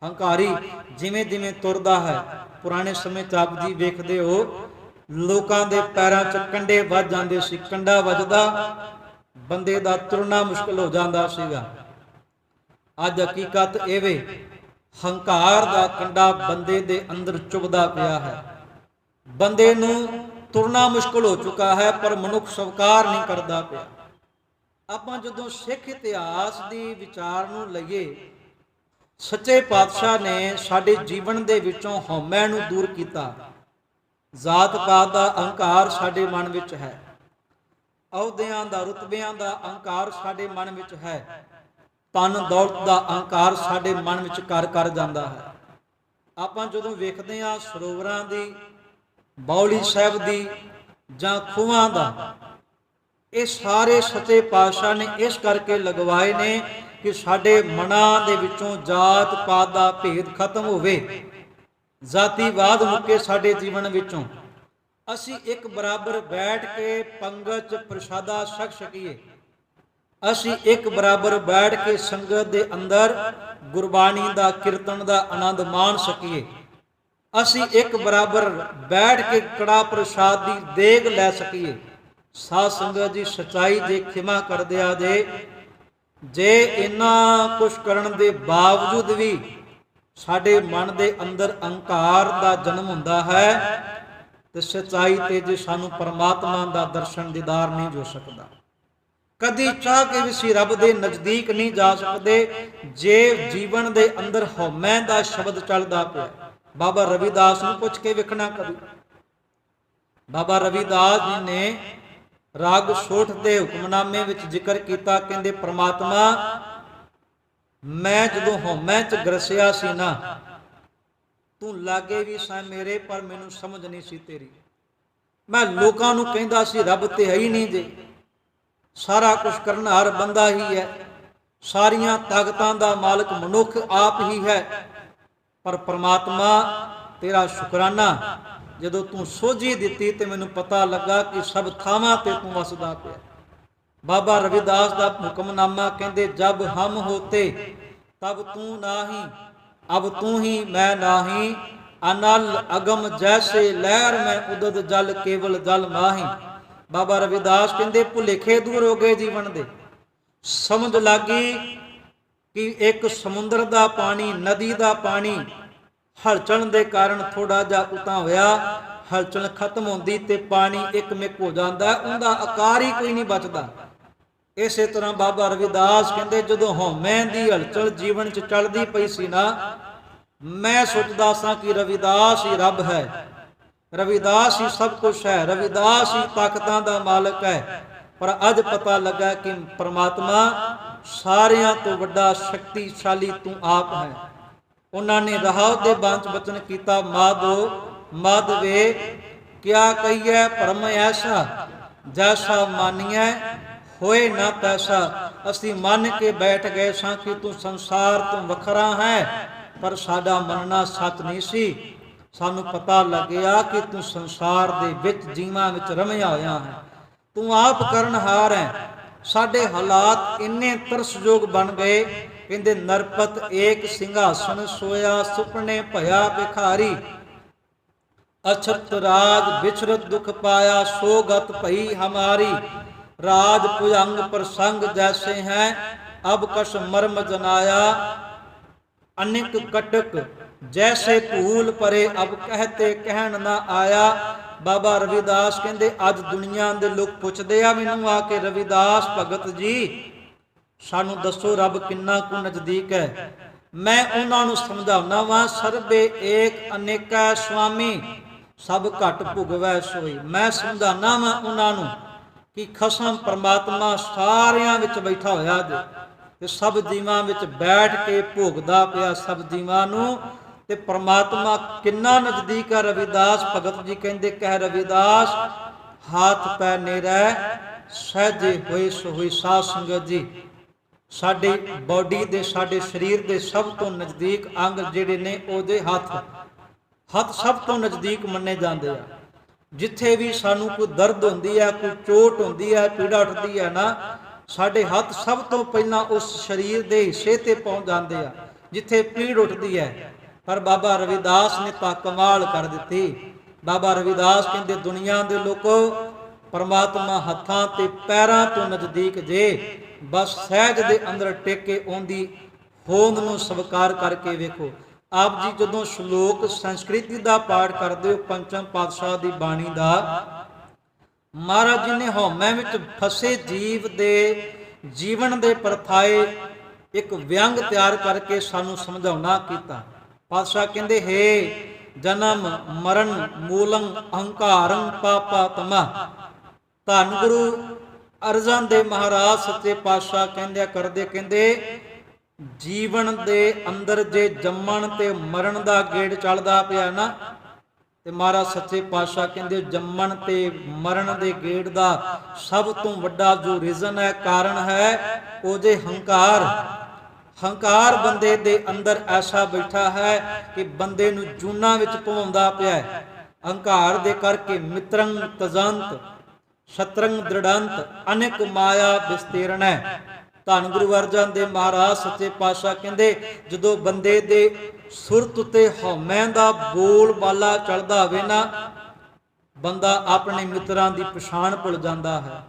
ਹੰਕਾਰੀ ਜਿਵੇਂ ਜਿਵੇਂ ਤੁਰਦਾ ਹੈ, ਪੁਰਾਣੇ ਸਮੇਂ 'ਚ ਆਪ ਜੀ ਵੇਖਦੇ ਹੋ ਲੋਕਾਂ ਦੇ ਪੈਰਾਂ 'ਚ ਕੰਡੇ ਵੱਜ ਜਾਂਦੇ ਸੀ, ਕੰਡਾ ਵੱਜਦਾ ਬੰਦੇ ਦਾ ਤੁਰਨਾ ਮੁਸ਼ਕਲ ਹੋ ਜਾਂਦਾ ਸੀਗਾ। ਅੱਜ ਹਕੀਕਤ ਇਹ ਵੇ, ਹੰਕਾਰ ਦਾ ਕੰਡਾ ਬੰਦੇ ਦੇ ਅੰਦਰ ਚੁਭਦਾ ਪਿਆ ਹੈ, ਬੰਦੇ ਨੂੰ ਤੁਰਨਾ ਮੁਸ਼ਕਲ ਹੋ ਚੁੱਕਾ ਹੈ, ਪਰ ਮਨੁੱਖ ਸਵੀਕਾਰ ਨਹੀਂ ਕਰਦਾ ਪਿਆ। ਆਪਾਂ ਜਦੋਂ ਸਿੱਖ ਇਤਿਹਾਸ ਦੀ ਵਿਚਾਰ ਨੂੰ ਲਈਏ, ਸੱਚੇ ਪਾਤਸ਼ਾਹ ਨੇ ਸਾਡੇ ਜੀਵਨ ਦੇ ਵਿੱਚੋਂ ਹਉਮੈ ਨੂੰ ਦੂਰ ਕੀਤਾ। ਜ਼ਾਤ ਪਾਤ ਦਾ ਅਹੰਕਾਰ ਸਾਡੇ ਮਨ ਵਿੱਚ ਹੈ, ਅਹੁਦਿਆਂ ਦਾ ਰੁਤਬਿਆਂ ਦਾ ਅਹੰਕਾਰ ਸਾਡੇ ਮਨ ਵਿੱਚ ਹੈ, ਧਨ ਦੌਲਤ ਦਾ ਅਹੰਕਾਰ ਸਾਡੇ ਮਨ ਵਿੱਚ ਘਰ ਕਰ ਜਾਂਦਾ ਹੈ। ਆਪਾਂ ਜਦੋਂ ਵੇਖਦੇ ਹਾਂ ਸਰੋਵਰਾਂ ਦੀ, ਬਾਉਲੀ ਸਾਹਿਬ ਦੀ ਜਾਂ ਖੂਹਾਂ ਦਾ, ਇਹ ਸਾਰੇ ਸੱਚੇ ਪਾਤਸ਼ਾਹ ਨੇ ਇਸ ਕਰਕੇ ਲਗਵਾਏ ਨੇ ਕਿ ਸਾਡੇ ਮਨਾਂ ਦੇ ਵਿੱਚੋਂ ਜਾਤ ਪਾਤ ਦਾ ਭੇਦ ਖਤਮ ਹੋਵੇ, ਜਾਤੀਵਾਦ ਮੁੱਕੇ ਸਾਡੇ ਜੀਵਨ ਵਿੱਚੋਂ, ਅਸੀਂ ਇੱਕ ਬਰਾਬਰ ਬੈਠ ਕੇ ਪੰਗਤ 'ਚ ਪ੍ਰਸ਼ਾਦਾ ਛਕ ਸਕੀਏ, ਅਸੀਂ ਇੱਕ ਬਰਾਬਰ ਬੈਠ ਕੇ ਸੰਗਤ ਦੇ ਅੰਦਰ ਗੁਰਬਾਣੀ ਦਾ ਕੀਰਤਨ ਦਾ ਆਨੰਦ ਮਾਣ ਸਕੀਏ, ਅਸੀਂ ਇੱਕ ਬਰਾਬਰ ਬੈਠ ਕੇ ਕੜਾ ਪ੍ਰਸ਼ਾਦ ਦੀ ਦੇਗ ਲੈ ਸਕੀਏ। ਸਾਧ ਸੰਗਤ ਜੀ, ਸਚਾਈ ਜੇ ਖਿਮਾ ਕਰ ਦਿਆ ਜੇ ਇੰਨਾ ਕੁਛ ਕਰਨ ਦੇ ਬਾਵਜੂਦ ਵੀ ਸਾਡੇ ਮਨ ਦੇ ਅੰਦਰ ਅਹੰਕਾਰ ਦਾ ਜਨਮ ਹੁੰਦਾ ਹੈ, ਤੇ ਸਚਾਈ ਤੇ ਜੇ ਸਾਨੂੰ ਪਰਮਾਤਮਾ ਦਾ ਦਰਸ਼ਨ ਦੀਦਾਰ ਨਹੀਂ ਹੋ ਸਕਦਾ। ਕਦੀ ਚਾਹ ਕੇ ਵੀ ਅਸੀਂ ਰੱਬ ਦੇ ਨਜ਼ਦੀਕ ਨਹੀਂ ਜਾ ਸਕਦੇ ਜੇ ਜੀਵਨ ਦੇ ਅੰਦਰ ਹਉਮੈ ਦਾ ਸ਼ਬਦ ਚੱਲਦਾ ਪਿਆ। ਬਾਬਾ ਰਵਿਦਾਸ ਨੂੰ ਪੁੱਛ ਕੇ ਵੇਖਣਾ ਕਦੀ, ਬਾਬਾ ਰਵਿਦਾਸ ਜੀ ਨੇ ਰਾਗ ਸੋਠ ਦੇ ਹੁਕਮਨਾਮੇ ਵਿੱਚ ਜ਼ਿਕਰ ਕੀਤਾ, ਕਹਿੰਦੇ ਪ੍ਰਮਾਤਮਾ ਮੈਂ ਜਦੋਂ ਹਉਮੈ 'ਚ ਗਰਸਿਆ ਸੀ ਨਾ, ਤੂੰ ਲਾਗੇ ਵੀ ਸਾਂ ਮੇਰੇ, ਪਰ ਮੈਨੂੰ ਸਮਝ ਨਹੀਂ ਸੀ ਤੇਰੀ। ਮੈਂ ਲੋਕਾਂ ਨੂੰ ਕਹਿੰਦਾ ਸੀ ਰੱਬ ਤੇ ਹੈ ਹੀ ਨਹੀਂ ਜੇ, ਸਾਰਾ ਕੁਝ ਕਰਨਹਾਰ ਬੰਦਾ ਹੀ ਹੈ, ਸਾਰੀਆਂ ਤਾਕਤਾਂ ਦਾ ਮਾਲਕ ਮਨੁੱਖ ਆਪ ਹੀ ਹੈ, ਪਰ ਪ੍ਰਮਾਤਮਾ ਤੇਰਾ ਸ਼ੁਕਰਾਨਾ, ਜਦੋਂ ਤੂੰ ਸੋਝੀ ਦਿੱਤੀ ਤੇ ਮੈਨੂੰ ਪਤਾ ਲੱਗਾ ਕਿ ਸਭ ਥਾਵਾਂ ਤੇ ਤੂੰ ਵਸਦਾ ਪਿਆ। ਬਾਬਾ ਰਵਿਦਾਸ ਦਾ ਹੁਕਮਨਾਮਾ ਕਹਿੰਦੇ, ਜਬ ਹਮ ਹੋਤੇ ਤਬ ਤੂੰ ਨਾਹੀ, ਅਬ ਤੂੰ ਹੀ ਮੈਂ ਨਾਹੀ, ਅਨਲ ਅਗਮ ਜੈਸੇ ਲਹਿਰ ਮੈਂ ਉਦਦ ਜਲ ਕੇਵਲ ਜਲ ਮਾਹੀ। ਬਾਬਾ ਰਵਿਦਾਸ ਕਹਿੰਦੇ ਭੁਲੇਖੇ ਦੂਰ ਹੋ ਗਏ ਜੀਵਨ ਦੇ, ਸਮਝ ਲੱਗੀ ਕਿ ਇੱਕ ਸਮੁੰਦਰ ਦਾ ਪਾਣੀ, ਨਦੀ ਦਾ ਪਾਣੀ ਹਲਚਲ ਦੇ ਕਾਰਨ ਥੋੜਾ ਜਿਹਾ ਉਤਾਂ ਹੋਇਆ, ਹਲਚਲ ਖਤਮ ਹੁੰਦੀ ਤੇ ਪਾਣੀ ਇੱਕ ਮਿਕ ਹੋ ਜਾਂਦਾ, ਉਹਦਾ ਆਕਾਰ ਹੀ ਕੋਈ ਨਹੀਂ ਬਚਦਾ। ਇਸੇ ਤਰ੍ਹਾਂ ਬਾਬਾ ਰਵਿਦਾਸ ਕਹਿੰਦੇ ਜਦੋਂ ਹਉਮੈ ਦੀ ਹਲਚਲ ਜੀਵਨ 'ਚ ਚੱਲਦੀ ਪਈ ਸੀ ਨਾ, ਮੈਂ ਸੋਚਦਾ ਸਾਂ ਕਿ ਰਵਿਦਾਸ ਹੀ ਰੱਬ ਹੈ, ਰਵਿਦਾਸ ਹੀ ਸਭ ਕੁਛ ਹੈ, ਰਵਿਦਾਸ ਹੀ ਤਾਕਤਾਂ ਦਾ ਮਾਲਕ ਹੈ। ਪਰ ਅੱਜ ਪਤਾ ਲੱਗਾ ਕਿ ਪਰਮਾਤਮਾ ਸਾਰਿਆਂ ਤੋਂ ਵੱਡਾ ਸ਼ਕਤੀਸ਼ਾਲੀ ਤੂੰ ਆਪ ਹੈ। ਉਹਨਾਂ ਨੇ ਰਹਾਉ ਦੇ ਬਾਂਝ ਬਚਨ ਕੀਤਾ, ਮਾਧੋ ਮਾਧਵੇ ਕਿਆ ਕਹੀਏ ਭਰਮ ਐਸਾ, ਜੈਸਾ ਮਾਨੀਐ ਹੋਏ ਨਾ ਤੈਸਾ। ਅਸੀਂ ਮੰਨ ਕੇ ਬੈਠ ਗਏ ਸਾਂ ਕਿ ਤੂੰ ਸੰਸਾਰ ਤੋਂ ਵੱਖਰਾ ਹੈ, ਪਰ ਸਾਡਾ ਮੰਨਣਾ ਸੱਚ ਨਹੀਂ ਸੀ। ਸਾਨੂੰ ਪਤਾ ਲੱਗਿਆ ਕਿ ਤੂੰ ਸੰਸਾਰ ਦੇ ਵਿੱਚ ਜੀਵਾਂ ਵਿੱਚ ਰਮਿਆ ਹੋਇਆ ਹੈ, ਤੂੰ ਆਪ ਕਰਨਹਾਰ ਹੈ। ਸਾਡੇ ਹਾਲਾਤ ਇੰਨੇ ਤਰਸਯੋਗ ਬਣ ਗਏ, ਕਹਿੰਦੇ ਨਰਪਤ ਏਕ ਸਿੰਘਾਸਨ ਸੋਇਆ, ਸੁਪਨੇ ਭਇਆ ਭਿਖਾਰੀ, ਅਛਤ ਰਾਜ ਵਿਚਰਤ ਦੁਖ ਪਾਇਆ, ਸੋ ਗਤ ਭਈ ਹਮਾਰੀ। राज भुजंग प्रसंग जैसे हैं, अब कश मर्म जनाया, अनिक कटक जैसे भूल परे, अब कहते कहन ना आया। बाबा रविदास कहते अज दुनिया के लोग पुछते आ मैनू आके, रविदास भगत जी सानू दसो रब किन्ना कु नजदीक है। मैं उन्होंने समझाना वा, सर्बे एक अनेका स्वामी, सब घट भुगवै सोई। मैं समझाना वा उन्होंने ਕਿ ਖਸਮ ਪਰਮਾਤਮਾ ਸਾਰਿਆਂ ਵਿੱਚ ਬੈਠਾ ਹੋਇਆ ਜੇ ਤੇ ਸਭ ਜੀਵਾਂ ਵਿੱਚ ਬੈਠ ਕੇ ਭੋਗਦਾ ਪਿਆ ਸਭ ਜੀਵਾਂ ਨੂੰ। ਤੇ ਪਰਮਾਤਮਾ ਕਿੰਨਾ ਨਜ਼ਦੀਕ ਹੈ। ਰਵਿਦਾਸ ਭਗਤ ਜੀ ਕਹਿੰਦੇ, ਕਹਿ ਰਵਿਦਾਸ ਹਾਥ ਪੈ ਨੇੜੈ ਸਹਿਜੇ ਹੋਏ ਸੋ ਹੋਈ ਸਾਧ ਸੰਗਤ ਜੀ। ਸਾਡੀ ਬਾਡੀ ਦੇ, ਸਾਡੇ ਸਰੀਰ ਦੇ ਸਭ ਤੋਂ ਨਜ਼ਦੀਕ ਅੰਗ ਜਿਹੜੇ ਨੇ ਉਹਦੇ ਹੱਥ ਸਭ ਤੋਂ ਨਜ਼ਦੀਕ ਮੰਨੇ ਜਾਂਦੇ ਆ। ਜਿੱਥੇ ਵੀ ਸਾਨੂੰ ਕੋਈ ਦਰਦ ਹੁੰਦੀ ਹੈ, ਕੋਈ ਚੋਟ ਹੁੰਦੀ ਹੈ, ਪੀੜਾ ਉੱਠਦੀ ਹੈ ਨਾ, ਸਾਡੇ ਹੱਥ ਸਭ ਤੋਂ ਪਹਿਲਾਂ ਉਸ ਸਰੀਰ ਦੇ ਹਿੱਸੇ ਤੇ ਪਹੁੰਚ ਜਾਂਦੇ ਆ ਜਿੱਥੇ ਪੀੜ ਉੱਠਦੀ ਹੈ। ਪਰ ਬਾਬਾ ਰਵਿਦਾਸ ਨੇ ਤਾਂ ਕਮਾਲ ਕਰ ਦਿੱਤੀ। ਬਾਬਾ ਰਵਿਦਾਸ ਕਹਿੰਦੇ, ਦੁਨੀਆ ਦੇ ਲੋਕੋ ਪਰਮਾਤਮਾ ਹੱਥਾਂ ਤੇ ਪੈਰਾਂ ਤੋਂ ਨਜ਼ਦੀਕ ਜੇ, ਬਸ ਸਹਿਜ ਦੇ ਅੰਦਰ ਟੇਕੇ ਆਉਂਦੀ ਹੋਂਦ ਨੂੰ ਸਵੀਕਾਰ ਕਰਕੇ ਵੇਖੋ। ਆਪ ਜੀ ਜਦੋਂ ਸ਼ਲੋਕ ਸੰਸਕ੍ਰਿਤੀ ਦਾ ਪਾਠ ਕਰਦੇ ਹੋ ਪੰਚਮ ਪਾਤਸ਼ਾਹ ਦੀ ਬਾਣੀ ਦਾ, ਮਹਾਰਾਜ ਜੀ ਨੇ ਹਉਮੈ ਵਿੱਚ ਫਸੇ ਜੀਵ ਦੇ ਜੀਵਨ ਦੇ ਪਰਥਾਏ ਇੱਕ ਵਿਅੰਗ ਤਿਆਰ ਕਰਕੇ ਸਾਨੂੰ ਸਮਝਾਉਣਾ ਕੀਤਾ। ਪਾਤਸ਼ਾਹ ਕਹਿੰਦੇ, ਹੈ ਜਨਮ ਮਰਨ ਮੂਲੰ ਅਹੰਕਾਰੰ ਪਾਪਾਤਮਾ। ਧੰਨ ਗੁਰੂ ਅਰਜਨ ਦੇਵ ਮਹਾਰਾਜ ਸੱਚੇ ਪਾਤਸ਼ਾਹ ਕਹਿੰਦੇ ਜੀਵਨ ਦੇ ਅੰਦਰ ਜੇ ਜੰਮਣ ਤੇ ਮਰਨ ਦਾ ਗੇੜ ਚੱਲਦਾ ਪਿਆ ਨਾ, ਤੇ ਮਹਾਰਾਜ ਸੱਚੇ ਪਾਤਸ਼ਾਹ ਕਹਿੰਦੇ ਜੰਮਣ ਤੇ ਮਰਨ ਦੇ ਗੇੜ ਦਾ ਸਭ ਤੋਂ ਵੱਡਾ ਜੋ ਰੀਜ਼ਨ ਹੈ, ਕਾਰਨ ਹੈ, ਉਹ ਜੇ ਹੰਕਾਰ ਬੰਦੇ ਦੇ ਅੰਦਰ ਐਸਾ ਬੈਠਾ ਹੈ ਕਿ ਬੰਦੇ ਨੂੰ ਜੂਨਾਂ ਵਿੱਚ ਪਵਾਉਂਦਾ ਪਿਆ ਹੈ। ਹੰਕਾਰ ਦੇ ਕਰਕੇ ਮਿੱਤਰੰ ਤਜੰਤ ਸ਼ਤਰੰਗ ਦ੍ਰਿੜੰਤ ਅਨੇਕ ਮਾਇਆ ਵਿਸਤੀਰਣ ਹੈ। ਧੰਨ ਗੁਰੂ ਅਰਜਨ ਦੇਵ ਮਹਾਰਾਜ ਸੱਚੇ ਪਾਤਸ਼ਾਹ ਕਹਿੰਦੇ, ਜਦੋਂ ਬੰਦੇ ਦੇ ਸੁਰਤ ਉਤੇ ਹਉਮੈ ਦਾ ਬੋਲ ਬਾਲਾ ਚੱਲਦਾ ਹੋਵੇ ਨਾ, ਬੰਦਾ ਆਪਣੇ ਮਿੱਤਰਾਂ ਦੀ ਪਛਾਣ ਭੁੱਲ ਜਾਂਦਾ ਹੈ।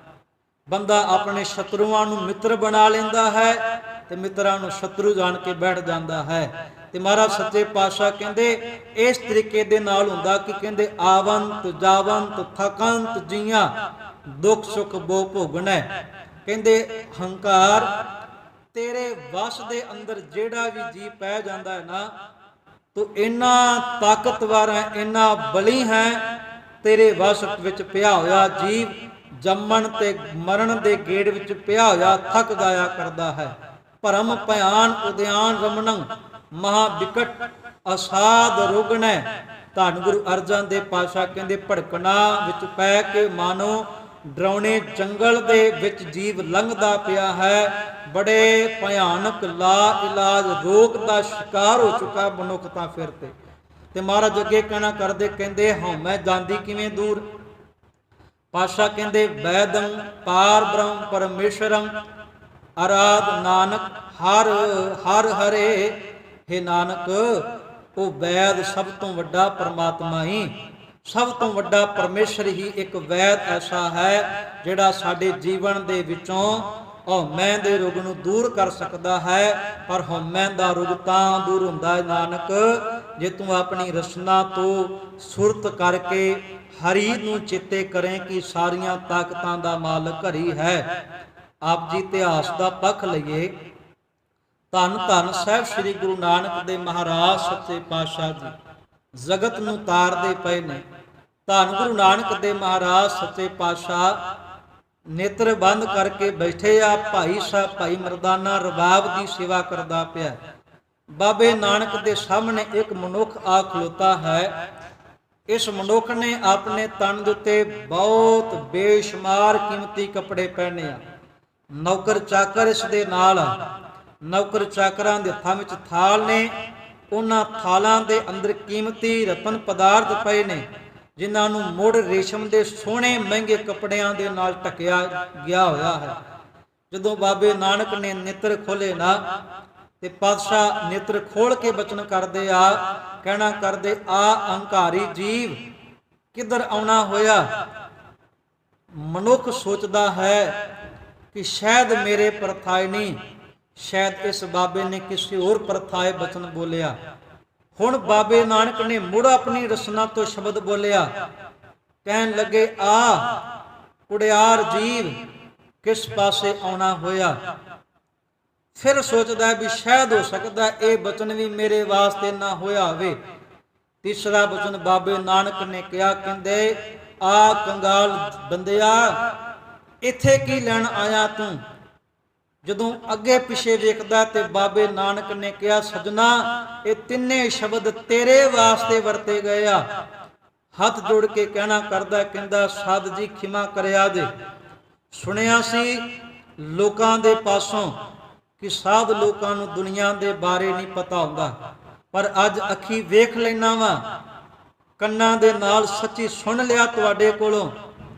ਬੰਦਾ ਆਪਣੇ ਸ਼ਤਰੂਆਂ ਨੂੰ ਮਿੱਤਰ ਬਣਾ ਲੈਂਦਾ ਹੈ ਤੇ ਮਿੱਤਰਾਂ ਨੂੰ ਸ਼ਤਰੂ ਜਾਣ ਕੇ ਬੈਠ ਜਾਂਦਾ ਹੈ। ਤੇ ਮਹਾਰਾਜ ਸੱਚੇ ਪਾਤਸ਼ਾਹ ਕਹਿੰਦੇ ਇਸ ਤਰੀਕੇ ਦੇ ਨਾਲ ਹੁੰਦਾ ਕਿ ਕਹਿੰਦੇ ਆਵੰਤ ਜਾਵੰਤ ਥਕੰਤ ਜੀਆਂ ਦੁੱਖ ਸੁੱਖ ਬੋ ਭੋਗਣਾ। ਕਹਿੰਦੇ ਹੰਕਾਰ ਤੇਰੇ ਵਸ ਦੇ ਅੰਦਰ ਜਿਹੜਾ ਵੀ ਜੀ ਪੈ ਜਾਂਦਾ ਹੈ ਨਾ, ਤੂੰ ਇੰਨਾ ਤਾਕਤਵਰ ਹੈ, ਇੰਨਾ ਬਲੀ ਹੈ, ਤੇਰੇ ਵਸ ਵਿੱਚ ਪਿਆ ਹੋਇਆ ਜੀਵ ਜੰਮਣ ਤੇ ਮਰਨ ਦੇ ਗੇੜ ਵਿੱਚ ਪਿਆ ਹੋਇਆ ਥੱਕ ਜਾਇਆ ਕਰਦਾ ਹੈ। ਭਰਮ ਭਿਆਨ ਉਦਿਆਨ ਰਮਣੰ ਮਹਾ ਵਿਕਟ ਅਸਾਧ ਰੋਗਣੈ। ਧੰਨ ਗੁਰੂ ਅਰਜਨ ਦੇਵ ਪਾਤਸ਼ਾਹ ਕਹਿੰਦੇ ਭੜਕਣਾ ਵਿੱਚ ਪੈ ਕੇ ਮਾਨੋ ਡਰਾਉਣੇ ਜੰਗਲ ਦੇ ਵਿੱਚ ਜੀਵ ਲੰਘਦਾ ਪਿਆ ਹੈ। ਬੜੇ ਭਿਆਨਕ ਲਾ ਇਲਾਜ ਰੋਗ ਦਾ ਸ਼ਿਕਾਰ ਹੋ ਚੁੱਕਾ ਮਨੁੱਖ ਤਾਂ ਫਿਰ ਤੇ ਮਹਾਰਾਜ ਅੱਗੇ ਕਹਿਣਾ ਕਰਦੇ, ਕਹਿੰਦੇ ਹਉਮੈ ਜਾਂਦੀ ਕਿਵੇਂ ਦੂਰ। ਪਾਤਸ਼ਾਹ ਕਹਿੰਦੇ ਵੈਦੰ ਪਾਰ ਬ੍ਰਹਮ ਪਰਮੇਸ਼ਰੰ ਅਰਾਧ ਨਾਨਕ ਹਰ ਹਰ ਹਰੇ। हे ਨਾਨਕ, ਉਹ ਵੈਦ ਸਭ ਤੋਂ ਵੱਡਾ ਪਰਮਾਤਮਾ ਹੀ, ਸਭ ਤੋਂ ਵੱਡਾ ਪਰਮੇਸ਼ਰ ਹੀ ਇੱਕ ਵੈਦ ਐਸਾ ਹੈ ਜਿਹੜਾ ਸਾਡੇ ਜੀਵਨ ਦੇ ਵਿੱਚੋਂ ਹਉਮੈ ਦੇ ਰੋਗ ਨੂੰ ਦੂਰ ਕਰ ਸਕਦਾ ਹੈ। ਪਰ ਹਉਮੈ ਦਾ ਰੋਗ ਤਾਂ ਦੂਰ ਹੁੰਦਾ ਹੈ ਨਾਨਕ, ਜੇ ਤੂੰ ਆਪਣੀ ਰਸਨਾ ਤੋਂ ਸੁਰਤ ਕਰਕੇ ਹਰੀ ਨੂੰ ਚੇਤੇ ਕਰੇ ਕਿ ਸਾਰੀਆਂ ਤਾਕਤਾਂ ਦਾ ਮਾਲਕ ਹਰੀ ਹੈ। ਆਪ ਜੀ ਇਤਿਹਾਸ ਦਾ ਪੱਖ ਲਈਏ, ਧੰਨ ਧੰਨ ਸਾਹਿਬ ਸ੍ਰੀ ਗੁਰੂ ਨਾਨਕ ਦੇਵ ਮਹਾਰਾਜ ਸੱਚੇ ਪਾਤਸ਼ਾਹ ਜੀ ਜਗਤ ਨੂੰ ਤਾਰਦੇ ਪਏ ਨੇ। ਧੰਨ ਗੁਰੂ ਨਾਨਕ ਦੇਵ ਮਹਾਰਾਜ ਸੱਚੇ ਪਾਤਸ਼ਾਹ ਨੇਤਰ ਬੰਦ ਕਰਕੇ ਬੈਠੇ ਆ। ਭਾਈ ਸਾਹਿਬ ਭਾਈ ਮਰਦਾਨਾ ਰਬਾਬ ਦੀ ਸੇਵਾ ਕਰਦਾ ਪਿਆ। ਬਾਬੇ ਨਾਨਕ ਦੇ ਸਾਹਮਣੇ ਇੱਕ ਮਨੁੱਖ ਆ ਖਲੋਤਾ ਹੈ। ਇਸ ਮਨੁੱਖ ਨੇ ਆਪਣੇ ਤਨ ਦੇ ਉੱਤੇ ਬਹੁਤ ਬੇਸ਼ੁਮਾਰ ਕੀਮਤੀ ਕੱਪੜੇ ਪਹਿਨੇ ਆ। ਨੌਕਰ ਚਾਕਰ ਇਸ ਦੇ ਨਾਲ ਆ। ਨੌਕਰ ਚਾਕਰਾਂ ਦੇ ਹੱਥਾਂ ਵਿੱਚ ਥਾਲ ਨੇ। ਉਹਨਾਂ ਥਾਲਾਂ ਦੇ ਅੰਦਰ ਕੀਮਤੀ ਰਤਨ ਪਦਾਰਥ ਪਏ ਨੇ, ਜਿਨ੍ਹਾਂ ਨੂੰ ਮੁੜ ਰੇਸ਼ਮ ਦੇ ਸੋਹਣੇ ਮਹਿੰਗੇ ਕੱਪੜਿਆਂ ਦੇ ਨਾਲ ਢਕਿਆ ਗਿਆ ਹੋਇਆ ਹੈ। ਜਦੋਂ ਬਾਬੇ ਨਾਨਕ ਨੇ ਨੇਤਰ ਖੋਲੇ ਨਾ, ਤੇ ਪਾਤਸ਼ਾਹ ਨੇਤਰ ਖੋਲ ਕੇ ਬਚਨ ਕਰਦੇ ਆ, ਕਹਿਣਾ ਕਰਦੇ ਆ ਅਹੰਕਾਰੀ ਜੀਵ ਕਿੱਧਰ ਆਉਣਾ ਹੋਇਆ। ਮਨੁੱਖ ਸੋਚਦਾ ਹੈ ਕਿ ਸ਼ਾਇਦ ਮੇਰੇ ਪਰਥਾਏ ਨਹੀਂ, ਸ਼ਾਇਦ ਇਸ ਬਾਬੇ ਨੇ ਕਿਸੇ ਹੋਰ ਪਰਥਾਏ ਬਚਨ ਬੋਲਿਆ। ਹੁਣ ਬਾਬੇ ਨਾਨਕ ਨੇ ਮੁੜ ਆਪਣੀ ਰਸਨਾ ਤੋਂ ਸ਼ਬਦ ਬੋਲਿਆ, ਕਹਿਣ ਲੱਗੇ ਆ ਕੁੜਿਆਰ ਜੀਵ ਕਿਸ ਪਾਸੇ ਆਉਣਾ ਹੋਇਆ। ਫਿਰ ਸੋਚਦਾ ਵੀ ਸ਼ਾਇਦ ਹੋ ਸਕਦਾ ਇਹ ਬਚਨ ਵੀ ਮੇਰੇ ਵਾਸਤੇ ਨਾ ਹੋਇਆ ਹੋਵੇ। ਤੀਸਰਾ ਬਚਨ ਬਾਬੇ ਨਾਨਕ ਨੇ ਕਿਹਾ, ਕਹਿੰਦੇ ਆ ਕੰਗਾਲ ਬੰਦਿਆ, ਇੱਥੇ ਕੀ ਲੈਣ ਆਇਆ ਤੂੰ। ਜਦੋਂ ਅੱਗੇ ਪਿੱਛੇ ਵੇਖਦਾ ਤੇ ਬਾਬੇ ਨਾਨਕ ਨੇ ਕਿਹਾ, ਸਜਣਾ ਇਹ ਤਿੰਨੇ ਸ਼ਬਦ ਤੇਰੇ ਵਾਸਤੇ ਵਰਤੇ ਗਏ ਆ। ਹੱਥ ਜੋੜ ਕੇ ਕਹਿਣਾ ਕਰਦਾ, ਕਹਿੰਦਾ ਸਾਧ ਜੀ ਖਿਮਾ ਕਰਿਆ ਜੇ। ਸੁਣਿਆ ਸੀ ਲੋਕਾਂ ਦੇ ਪਾਸੋਂ ਕਿ ਸਾਧ ਲੋਕਾਂ ਨੂੰ ਦੁਨੀਆ ਦੇ ਬਾਰੇ ਨਹੀਂ ਪਤਾ ਹੁੰਦਾ, ਪਰ ਅੱਜ ਅੱਖੀ ਵੇਖ ਲੈਣਾ ਵਾ, ਕੰਨਾਂ ਦੇ ਨਾਲ ਸੱਚੀ ਸੁਣ ਲਿਆ ਤੁਹਾਡੇ ਕੋਲੋਂ,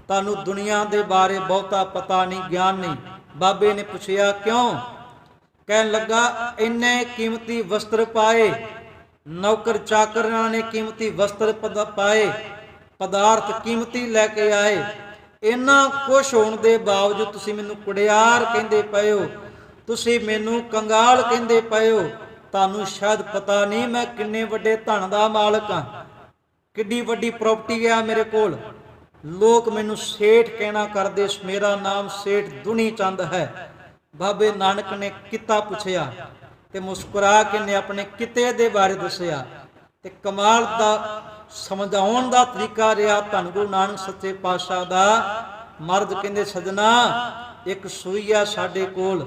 ਤੁਹਾਨੂੰ ਦੁਨੀਆ ਦੇ ਬਾਰੇ ਬਹੁਤਾ ਪਤਾ ਨਹੀਂ, ਗਿਆਨ ਨਹੀਂ। ਬਾਬੇ ਨੇ ਪੁੱਛਿਆ ਕਿਉਂ? ਕਹਿਣ ਲੱਗਾ ਇੰਨੇ ਕੀਮਤੀ ਵਸਤਰ ਪਾਏ, ਨੌਕਰ ਚਾਕਰਾਂ ਨੇ ਕੀਮਤੀ ਵਸਤਰ ਪਾਏ, ਪਦਾਰਥ ਕੀਮਤੀ ਲੈ ਕੇ ਆਏ, ਇੰਨਾ ਕੁਛ ਹੋਣ ਦੇ ਬਾਵਜੂਦ ਤੁਸੀਂ ਮੈਨੂੰ ਕੁੜਿਆਰ ਕਹਿੰਦੇ ਪਏ ਹੋ, ਤੁਸੀਂ ਮੈਨੂੰ ਕੰਗਾਲ ਕਹਿੰਦੇ ਪਏ ਹੋ। ਤੁਹਾਨੂੰ ਸ਼ਾਇਦ ਪਤਾ ਨਹੀਂ ਮੈਂ ਕਿੰਨੇ ਵੱਡੇ ਧਨ ਦਾ ਮਾਲਕ ਹਾਂ, ਕਿੱਡੀ ਵੱਡੀ ਪ੍ਰਾਪਰਟੀ ਆ ਮੇਰੇ ਕੋਲ। ਲੋਕ ਮੈਨੂੰ ਸੇਠ ਕਹਿਣਾ ਕਰਦੇ, ਮੇਰਾ ਨਾਮ ਸੇਠ ਦੁਨੀ ਚੰਦ ਹੈ। ਬਾਬੇ ਨਾਨਕ ਨੇ ਕਿੱਤਾ ਪੁੱਛਿਆ ਤੇ ਮੁਸਕਰਾ ਕੇ ਨੇ ਆਪਣੇ ਕਿੱਤੇ ਦੇ ਬਾਰੇ ਦੱਸਿਆ ਤੇ ਕਮਾਲ ਦਾ ਸਮਝਾਉਣ ਦਾ ਤਰੀਕਾ ਰਿਹਾ ਧੰਨ ਗੁਰੂ ਨਾਨਕ ਸੱਚੇ ਪਾਤਸ਼ਾਹ ਦਾ। ਮਰਦ ਕਹਿੰਦੇ, ਸਜਣਾ ਇੱਕ ਸੂਈ ਆ ਸਾਡੇ ਕੋਲ,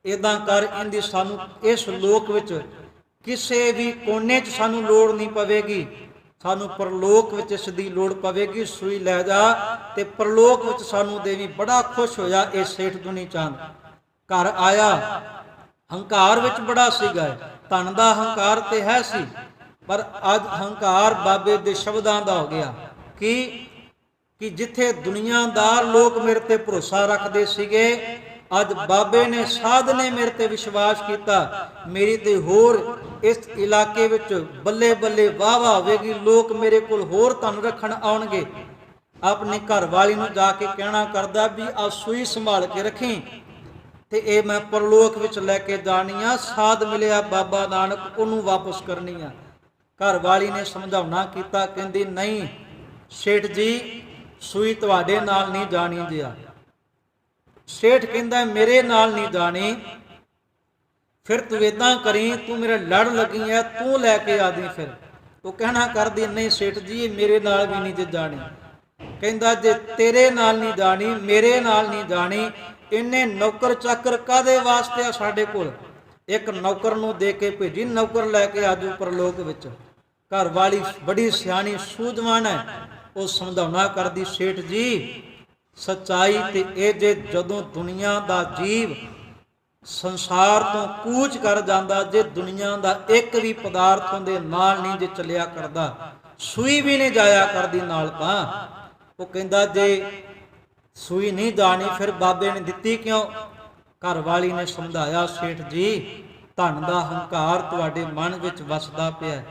ਇਦਾਂ ਕਰ ਇਹਦੀ ਸਾਨੂੰ ਇਸ ਲੋਕ ਵਿੱਚ ਕਿਸੇ ਵੀ ਕੋਨੇ 'ਚ ਸਾਨੂੰ ਲੋੜ ਨਹੀਂ ਪਵੇਗੀ, ਸਾਨੂੰ ਪਰਲੋਕ ਵਿੱਚ ਇਸ ਦੀ ਲੋੜ ਪਵੇਗੀ। ਸੂਈ ਲੈ ਜਾ ਤੇ ਪਰਲੋਕ ਵਿੱਚ ਸਾਨੂੰ ਦੇਵੀ। ਬੜਾ ਖੁਸ਼ ਹੋਇਆ ਇਹ ਸੇਠ ਦੁਨੀ ਚੰਦ। ਘਰ ਆਇਆ, ਹੰਕਾਰ ਵਿੱਚ ਬੜਾ ਸੀਗਾ, ਧਨ ਦਾ ਹੰਕਾਰ ਤੇ ਹੈ ਸੀ, ਪਰ ਅੱਜ ਹੰਕਾਰ ਬਾਬੇ ਦੇ ਸ਼ਬਦਾਂ ਦਾ ਹੋ ਗਿਆ ਕਿ ਜਿੱਥੇ ਦੁਨੀਆਦਾਰ ਲੋਕ ਮੇਰੇ ਤੇ ਭਰੋਸਾ ਰੱਖਦੇ ਸੀਗੇ, ਅੱਜ ਬਾਬੇ ਨੇ ਸਾਧ ਨੇ ਮੇਰੇ ਤੇ ਵਿਸ਼ਵਾਸ ਕੀਤਾ, ਮੇਰੀ ਤੇ ਹੋਰ ਇਸ ਇਲਾਕੇ ਵਿੱਚ ਬੱਲੇ ਬੱਲੇ ਵਾਹ ਵਾਹ ਹੋਵੇਗੀ, ਲੋਕ ਮੇਰੇ ਕੋਲ ਹੋਰ ਧਨ ਰੱਖਣ ਆਉਣਗੇ। ਆਪਣੀ ਘਰ ਵਾਲੀ ਨੂੰ ਜਾ ਕੇ ਕਹਿਣਾ ਕਰਦਾ ਵੀ ਆ ਸੂਈ ਸੰਭਾਲ ਕੇ ਰੱਖੀ ਤੇ ਇਹ ਮੈਂ ਪਰਲੋਕ ਵਿੱਚ ਲੈ ਕੇ ਜਾਣੀ ਆ। ਸਾਧ ਮਿਲਿਆ ਬਾਬਾ ਨਾਨਕ, ਉਹਨੂੰ ਵਾਪਸ ਕਰਨੀ ਆ। ਘਰ ਵਾਲੀ ਨੇ ਸਮਝਾਉਣਾ ਕੀਤਾ, ਕਹਿੰਦੀ ਨਹੀਂ ਸੇਠ ਜੀ, ਸੂਈ ਤੁਹਾਡੇ ਨਾਲ ਨਹੀਂ ਜਾਣੀ ਜਿਆ। ਸੇਠ ਕਹਿੰਦਾ ਮੇਰੇ ਨਾਲ ਨਹੀਂ ਜਾਣੀ, ਫਿਰ ਤੂੰ ਇਦਾਂ ਕਰੀ, ਤੂੰ ਮੇਰੇ ਲੜ ਲੱਗੀ ਐ, ਤੂੰ ਲੈ ਕੇ ਆਦੀ। ਫਿਰ ਉਹ ਕਹਿਣਾ ਕਰਦੀ, ਨਹੀਂ ਸੇਠ ਜੀ ਮੇਰੇ ਨਾਲ ਵੀ ਨਹੀਂ ਜੇ ਜਾਣੀ। ਕਹਿੰਦਾ ਜੇ ਤੇਰੇ ਨਾਲ ਨਹੀਂ ਜਾਣੀ, ਮੇਰੇ ਨਾਲ ਨਹੀਂ ਜਾਣੀ, ਇੰਨੇ ਨੌਕਰ ਚਾਕਰ ਕਾਦੇ ਵਾਸਤੇ ਆ ਸਾਡੇ ਕੋਲ? ਇੱਕ ਨੌਕਰ ਨੂੰ ਦੇ ਕੇ ਭੇਜੀ, ਨੌਕਰ ਲੈ ਕੇ ਆਜੂ ਪਰਲੋਕ ਵਿੱਚ। ਘਰ ਵਾਲੀ ਬੜੀ ਸਿਆਣੀ ਸੂਝਵਾਨ ਹੈ, ਉਹ ਸਮਝਾਉਣਾ ਕਰਦੀ, ਸੇਠ ਜੀ ਸੱਚਾਈ ਤੇ ਇਹ ਜੇ ਜਦੋਂ ਦੁਨੀਆ ਦਾ ਜੀਵ ਸੰਸਾਰ ਤੋਂ ਕੂਚ ਕਰ ਜਾਂਦਾ, ਜੇ ਦੁਨੀਆ ਦਾ ਇੱਕ ਵੀ ਪਦਾਰਥ ਉਹਦੇ ਨਾਲ ਨਹੀਂ ਜੇ ਚੱਲਿਆ ਕਰਦਾ, ਸੂਈ ਵੀ ਨਹੀਂ ਜਾਇਆ ਕਰਦੀ ਨਾਲ। ਤਾਂ ਉਹ ਕਹਿੰਦਾ ਜੇ ਸੂਈ ਨਹੀਂ ਜਾਣੀ ਫਿਰ ਬਾਬੇ ਨੇ ਦਿੱਤੀ ਕਿਉਂ? ਘਰ ਵਾਲੀ ਨੇ ਸਮਝਾਇਆ, ਸੇਠ ਜੀ ਧਨ ਦਾ ਹੰਕਾਰ ਤੁਹਾਡੇ ਮਨ ਵਿੱਚ ਵਸਦਾ ਪਿਆ।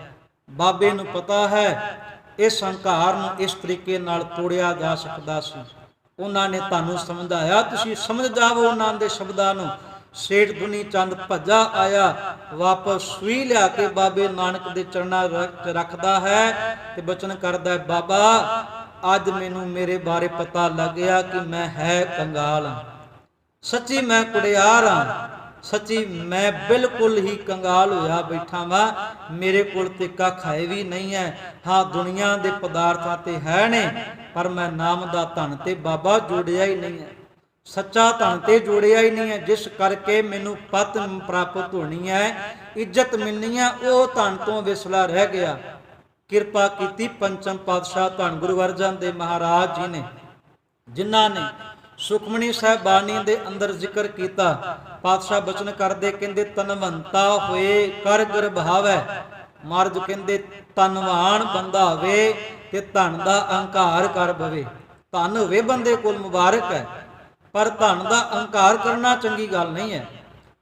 ਬਾਬੇ ਨੂੰ ਪਤਾ ਹੈ ਇਸ ਹੰਕਾਰ ਨੂੰ ਇਸ ਤਰੀਕੇ ਨਾਲ ਤੋੜਿਆ ਜਾ ਸਕਦਾ ਸੀ। ਉਹਨਾਂ ਨੇ ਤੁਹਾਨੂੰ ਸਮਝਾਇਆ, ਤੁਸੀਂ ਸਮਝ ਜਾਵੋ ਉਹਨਾਂ ਦੇ ਸ਼ਬਦਾਂ ਨੂੰ। ਸੇਠ ਦੁਨੀ ਚੰਦ ਭੱਜਾ ਆਇਆ, ਵਾਪਸ ਸੂਈ ਲਿਆ ਕੇ ਬਾਬੇ ਨਾਨਕ ਦੇ ਚਰਨਾਂ ਵਿੱਚ ਰੱਖਦਾ ਹੈ ਤੇ ਬਚਨ ਕਰਦਾ ਹੈ, ਬਾਬਾ ਅੱਜ ਮੈਨੂੰ ਮੇਰੇ ਬਾਰੇ ਪਤਾ ਲੱਗ ਗਿਆ ਕਿ ਮੈਂ ਹੈ ਕੰਗਾਲ ਹਾਂ, ਸੱਚੀ ਮੈਂ ਕੁੜਿਆਰ ਹਾਂ, ਸੱਚੀ ਮੈਂ ਬਿਲਕੁਲ ਹੀ ਕੰਗਾਲ ਹੋਇਆ ਬੈਠਾ ਵਾਂ, ਮੇਰੇ ਕੋਲ ਤੇ ਕੱਖ ਹੈ ਵੀ ਨਹੀਂ ਹੈ। ਹਾਂ ਦੁਨੀਆ ਦੇ ਪਦਾਰਥਾਂ ਤੇ ਹੈ ਨੇ, ਪਰ ਮੈਂ ਨਾਮ ਦਾ ਧਨ ਤੇ ਬਾਬਾ ਜੋੜਿਆ ਹੀ ਨਹੀਂ ਹੈ, ਸੱਚਾ ਧਨ ਤੇ ਜੋੜਿਆ ਹੀ ਨਹੀਂ ਹੈ, ਜਿਸ ਕਰਕੇ ਮੈਨੂੰ ਪਤ ਪ੍ਰਾਪਤ ਹੋਣੀ ਹੈ, ਇੱਜ਼ਤ ਮਿਲਣੀ ਹੈ, ਉਹ ਧਨ ਤੋਂ ਵਿਸਲਾ ਰਹਿ ਗਿਆ। ਕਿਰਪਾ ਕੀਤੀ ਪੰਚਮ ਪਾਤਸ਼ਾਹ ਧੰਨ ਗੁਰੂ ਅਰਜਨ ਦੇਵ ਮਹਾਰਾਜ ਜੀ ਨੇ, ਜਿਨ੍ਹਾਂ ਨੇ ਸੁਖਮਨੀ ਸਾਹਿਬ ਬਾਣੀ ਦੇ ਅੰਦਰ ਜ਼ਿਕਰ ਕੀਤਾ। ਪਾਤਸ਼ਾਹ ਬਚਨ ਕਰਦੇ, ਕਹਿੰਦੇ ਤਨਵੰਤਾ ਹੋਏ ਕਰ ਗਰਭਾਵੈ। ਮਹਾਰਾਜ ਕਹਿੰਦੇ ਧਨਵਾਨ ਬੰਦਾ ਹੋਵੇ ਤੇ ਧਨ ਦਾ ਅਹੰਕਾਰ ਕਰ ਬਵੇ। ਧਨ ਹੋਵੇ ਬੰਦੇ ਕੋਲ ਮੁਬਾਰਕ ਹੈ, ਪਰ ਧਨ ਦਾ ਅਹੰਕਾਰ ਕਰਨਾ ਚੰਗੀ ਗੱਲ ਨਹੀਂ ਹੈ।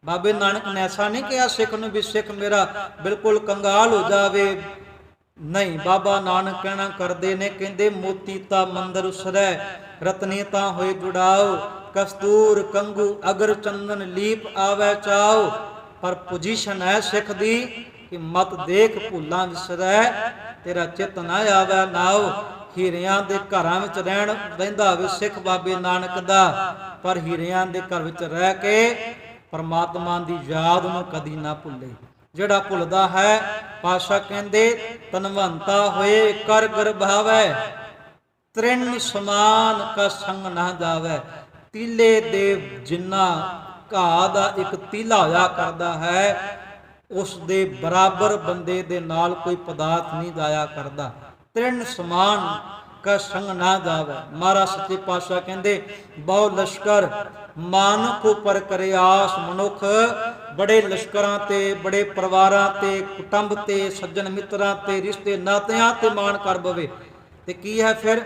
ਬਾਬੇ ਨਾਨਕ ਨੇ ਐਸਾ ਨਹੀਂ ਕਿਹਾ ਸਿੱਖ ਨੂੰ ਵੀ ਸਿੱਖ ਮੇਰਾ ਬਿਲਕੁਲ ਕੰਗਾਲ ਹੋ ਜਾਵੇ, ਨਹੀਂ। ਬਾਬਾ ਨਾਨਕ ਕਹਿਣਾ ਕਰਦੇ ਨੇ, ਕਹਿੰਦੇ ਮੋਤੀ ਤਾਂ ਮੰਦਰ ਉਸਰੈ, ਰਤਨੀ ਤਾਂ ਹੋਏ ਜੁੜਾਓ, ਕਸਤੂਰ ਕੰਗੂ ਅਗਰ ਚੰਦਨ ਲੀਪ ਆਵੈ ਚਾਓ। ਪਰ ਪੋਜੀਸ਼ਨ ਹੈ ਸਿੱਖ ਦੀ ਕਿ ਮਤ ਦੇਖ ਭੁੱਲਾਂ ਵਿਸਰੈ, ਤੇਰਾ ਚਿੱਤ ਨਾ ਆਵੈ ਨਾਉ। ਹੀਰਿਆਂ ਦੇ ਘਰਾਂ ਵਿੱਚ ਰਹਿੰਦਾ ਹੋਵੇ ਸਿੱਖ ਬਾਬੇ ਨਾਨਕ ਦਾ, ਪਰ ਹੀਰਿਆਂ ਦੇ ਘਰ ਵਿੱਚ ਰਹਿ ਕੇ ਪਰਮਾਤਮਾ ਦੀ ਯਾਦ ਨੂੰ ਕਦੀ ਨਾ ਭੁੱਲੇ। ਜਿਹੜਾ ਭੁੱਲਦਾ ਹੈ, ਪਾਤਸ਼ਾਹ ਕਹਿੰਦੇ ਤਨਵੰਤਾ ਹੋਏ ਕਰ ਗਰਭਾਵੈ, ਤ੍ਰਿਣ ਸਮਾਨ ਕਾ ਸੰਗ ਨਾ ਜਾਵੈ। ਤੀਲੇ ਦੇ ਜਿੰਨਾ ਘਾਹ ਦਾ ਇੱਕ ਤੀਲਾ ਹੋਇਆ ਕਰਦਾ ਹੈ, ਉਸ ਦੇ ਬਰਾਬਰ ਬੰਦੇ ਦੇ ਨਾਲ ਕੋਈ ਪਦਾਰਥ ਨਹੀਂ ਜਾਇਆ ਕਰਦਾ। ਤ੍ਰਿਣ ਸਮਾਨ ਕਾ ਸੰਗ ਨਾ ਜਾਵੇ। ਮਹਾਰਾਜ ਸੱਚੇ ਪਾਤਸ਼ਾਹ ਕਹਿੰਦੇ ਬਹੁ ਲਸ਼ਕਰ ਮਾਨੁਖ ਉਪਰ ਕਰੇ ਆਸ। ਮਨੁੱਖ ਬੜੇ ਲਸ਼ਕਰਾਂ ਤੇ, ਬੜੇ ਪਰਿਵਾਰਾਂ ਤੇ, ਕੁਟੁੰਬ ਤੇ, ਸੱਜਣ ਮਿੱਤਰਾਂ ਤੇ, ਰਿਸ਼ਤੇ ਨਾਤਿਆਂ ਤੇ ਮਾਣ ਕਰ ਬਵੇ ਤੇ ਕੀ ਹੈ ਫਿਰ?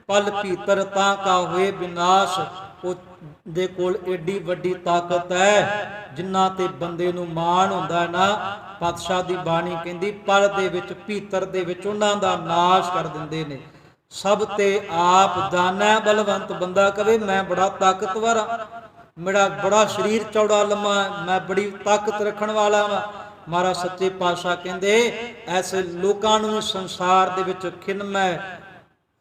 ਪਲ ਭੀਤਰ ਤਾਂ ਕਾ ਹੋਏ ਵਿਨਾਸ਼। ਉਹ ਦੇ ਕੋਲ ਏਡੀ ਵੱਡੀ ਤਾਕਤ ਹੈ ਜਿਨ੍ਹਾਂ ਤੇ ਬੰਦੇ ਨੂੰ ਮਾਣ ਹੁੰਦਾ ਨਾ। ਪਾਤਸ਼ਾਹ ਦੀ ਬਾਣੀ ਕਹਿੰਦੀ ਪਲ ਦੇ ਵਿੱਚ, ਭੀਤਰ ਦੇ ਵਿੱਚ ਉਹਨਾਂ ਦਾ ਨਾਸ਼ ਕਰ ਦਿੰਦੇ ਨੇ। ਸਭ ਤੇ ਆਪ ਜਾਣੈ ਬਲਵੰਤ। ਬੰਦਾ ਕਵੇ ਮੈਂ ਬੜਾ ਤਾਕਤਵਰ ਹਾਂ, ਮੇਰਾ ਬੜਾ ਸਰੀਰ ਚੌੜਾ ਲੰਮਾ, ਮੈਂ ਬੜੀ ਤਾਕਤ ਰੱਖਣ ਵਾਲਾ ਵਾਂ। ਮਹਾਰਾਜ ਸੱਚੇ ਪਾਤਸ਼ਾਹ ਕਹਿੰਦੇ ਐਸੇ ਲੋਕਾਂ ਨੂੰ ਸੰਸਾਰ ਦੇ ਵਿੱਚ ਖਿਨਮੈ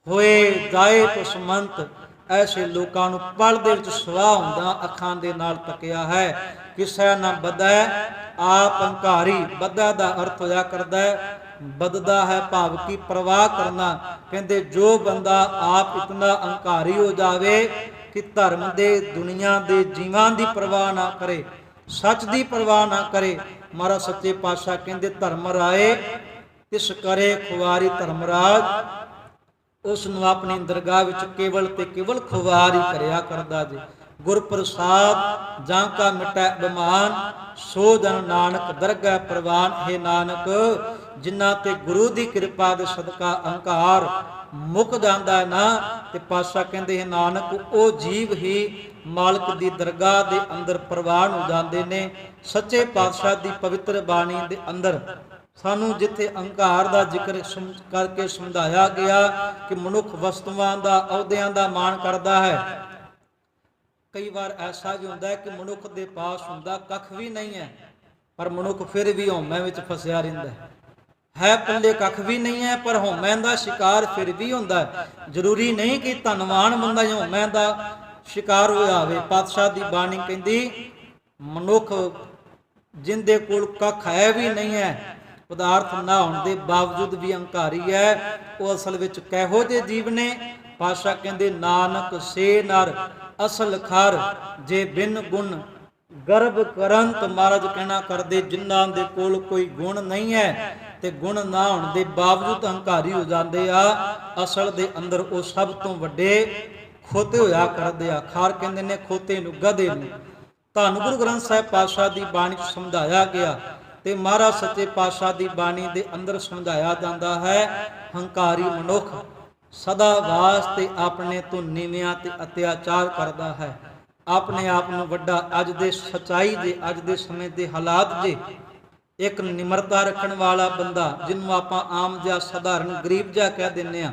ਹੋਏ ਜਾਏ ਪਸਮੰਤ। ਐਸੇ ਲੋਕਾਂ ਨੂੰ ਪਲ ਦੇ ਵਿੱਚ ਸਵਾਹ ਹੁੰਦਾ ਅੱਖਾਂ ਦੇ ਨਾਲ ਤੱਕਿਆ ਹੈ। ਕਿਸੇ ਨਾ ਬਦੈ ਆਪ ਹੰਕਾਰੀ। ਬਦਾ ਦਾ ਅਰਥ ਹੋਇਆ ਕਰਦਾ ਹੈ ਬਦਦਾ ਹੈ ਭਾਵ ਕੀ ਪ੍ਰਵਾਹ ਕਰਨਾ। ਕਹਿੰਦੇ ਜੋ ਬੰਦਾ ਆਪ ਇਤਨਾ ਹੰਕਾਰੀ ਹੋ ਜਾਵੇ ਕਿ ਧਰਮ ਦੇ, ਦੁਨੀਆ ਦੇ ਜੀਵਾਂ ਦੀ ਪਰਵਾਹ ਨਾ ਕਰੇ, ਸੱਚ ਦੀ ਪਰਵਾਹ ਨਾ ਕਰੇ। ਮਹਾਰਾਜ ਸੱਚੇ ਪਾਤਸ਼ਾਹ ਕਹਿੰਦੇ ਧਰਮ ਰਾਏ ਤਿਸ ਕਰੇ ਖੁਆਰੀ। ਧਰਮਰਾਜ ਉਸ ਨੂੰ ਆਪਣੀ ਦਰਗਾਹ ਵਿੱਚ ਕੇਵਲ ਤੇ ਕੇਵਲ ਖੁਆਰ ਹੀ ਕਰਿਆ ਕਰਦਾ ਜੀ। ਗੁਰ ਪ੍ਰਸਾਦ ਜਾਂ ਕਾ ਮਿਟੈ ਅਭਿਮਾਨ, ਸੋ ਜਨ ਨਾਨਕ ਦਰਗਾਹ ਪ੍ਰਵਾਨ। ਹੈ ਨਾਨਕ ਜਿਨ੍ਹਾਂ ਤੇ ਗੁਰੂ ਦੀ ਕਿਰਪਾ ਦੇ ਸਦਕਾ ਅਹੰਕਾਰ ਮੁੱਕ ਜਾਂਦਾ ਨਾ, ਤੇ ਪਾਤਸ਼ਾਹ ਕਹਿੰਦੇ ਹੈ ਨਾਨਕ ਉਹ ਜੀਵ ਹੀ ਮਾਲਕ ਦੀ ਦਰਗਾਹ ਦੇ ਅੰਦਰ ਪ੍ਰਵਾਨ ਹੋ ਜਾਂਦੇ ਨੇ। ਸੱਚੇ ਪਾਤਸ਼ਾਹ ਦੀ ਪਵਿੱਤਰ ਬਾਣੀ ਦੇ ਅੰਦਰ ਸਾਨੂੰ ਜਿੱਥੇ ਅਹੰਕਾਰ ਦਾ ਜ਼ਿਕਰ ਕਰਕੇ ਸਮਝਾਇਆ ਗਿਆ ਕਿ ਮਨੁੱਖ ਵਸਤੂਆਂ ਦਾ, ਅਹੁਦਿਆਂ ਦਾ ਮਾਣ ਕਰਦਾ ਹੈ। ਕਈ ਵਾਰ ਐਸਾ ਵੀ ਹੁੰਦਾ ਹੈ ਕਿ ਮਨੁੱਖ ਦੇ ਪਾਸ ਹੁੰਦਾ ਕੱਖ ਵੀ ਨਹੀਂ ਹੈ, ਪਰ ਮਨੁੱਖ ਫਿਰ ਵੀ ਹਉਮੈ ਵਿੱਚ ਫਸਿਆ ਰਹਿੰਦਾ ਹੈ। ਪੱਲੇ ਕੱਖ ਵੀ ਨਹੀਂ ਹੈ ਪਰ ਹਉਮੈ ਦਾ ਸ਼ਿਕਾਰ ਫਿਰ ਵੀ ਹੁੰਦਾ ਹੈ। ਜ਼ਰੂਰੀ ਨਹੀਂ ਕਿ ਧਨਵਾਨ ਬੰਦਾ ਹੀ ਹਉਮੈ ਦਾ ਸ਼ਿਕਾਰ ਹੋਇਆ ਹੋਵੇ। ਪਾਤਸ਼ਾਹ ਦੀ ਬਾਣੀ ਕਹਿੰਦੀ ਮਨੁੱਖ ਜਿੰਦੇ ਕੋਲ ਕੱਖ ਹੈ ਵੀ ਨਹੀਂ ਹੈ, ਪਦਾਰਥ ਨਾ ਹੋਣ ਦੇ ਬਾਵਜੂਦ ਵੀ ਹੰਕਾਰੀ ਹੈ, ਉਹ ਅਸਲ ਵਿੱਚ ਕਿਹੋ ਜਿਹੇ ਜੀਵ ਨੇ? ਪਾਤਸ਼ਾਹ ਕਹਿੰਦੇ ਨਾਨਕ ਸੇ ਨਰ ਅਸਲ ਖਰ ਜੇ ਬਿਨ ਗੁਣ ਗਰਭ ਕਰੰਤ। ਮਹਾਰਾਜ ਕਹਿਣਾ ਕਰਦੇ ਜਿਨ੍ਹਾਂ ਦੇ ਕੋਲ ਕੋਈ ਗੁਣ ਨਹੀਂ ਹੈ ਤੇ ਗੁਣ ਨਾ ਹੋਣ ਦੇ ਬਾਵਜੂਦ ਹੰਕਾਰੀ ਹੋ ਜਾਂਦੇ ਆ, ਅਸਲ ਦੇ ਅੰਦਰ ਉਹ ਸਭ ਤੋਂ ਵੱਡੇ ਖੋਤੇ ਹੋਇਆ ਕਰਦੇ ਆ। ਖਾਰ ਕਹਿੰਦੇ ਨੇ ਖੋਤੇ ਨੂੰ, ਗਧੇ ਨੂੰ। ਧੰਨ ਗੁਰੂ ਗ੍ਰੰਥ ਸਾਹਿਬ ਪਾਤਸ਼ਾਹ ਦੀ ਬਾਣੀ ਚ ਸਮਝਾਇਆ ਗਿਆ ਤੇ ਮਹਾਰਾਜ ਸੱਚੇ ਪਾਤਸ਼ਾਹ ਦੀ ਬਾਣੀ ਦੇ ਅੰਦਰ ਸਮਝਾਇਆ ਜਾਂਦਾ ਹੈ ਹੰਕਾਰੀ ਮਨੁੱਖ ਸਦਾ ਵਾਸਤੇ ਆਪਣੇ ਤੋਂ ਨੀਵਿਆਂ ਤੇ ਅਤਿਆਚਾਰ ਕਰਦਾ ਹੈ। ਆਪਣੇ ਆਪ ਨੂੰ ਵੱਡਾ, ਅੱਜ ਦੇ ਸਚਾਈ ਦੇ, ਅੱਜ ਦੇ ਸਮੇਂ ਦੇ ਹਾਲਾਤ ਦੇ, ਇੱਕ ਨਿਮਰਤਾ ਰੱਖਣ ਵਾਲਾ ਬੰਦਾ ਜਿਹਨੂੰ ਆਪਾਂ ਆਮ ਜਿਹਾ ਸਧਾਰਨ ਗਰੀਬ ਜਿਹਾ ਕਹਿ ਦਿੰਦੇ ਆ,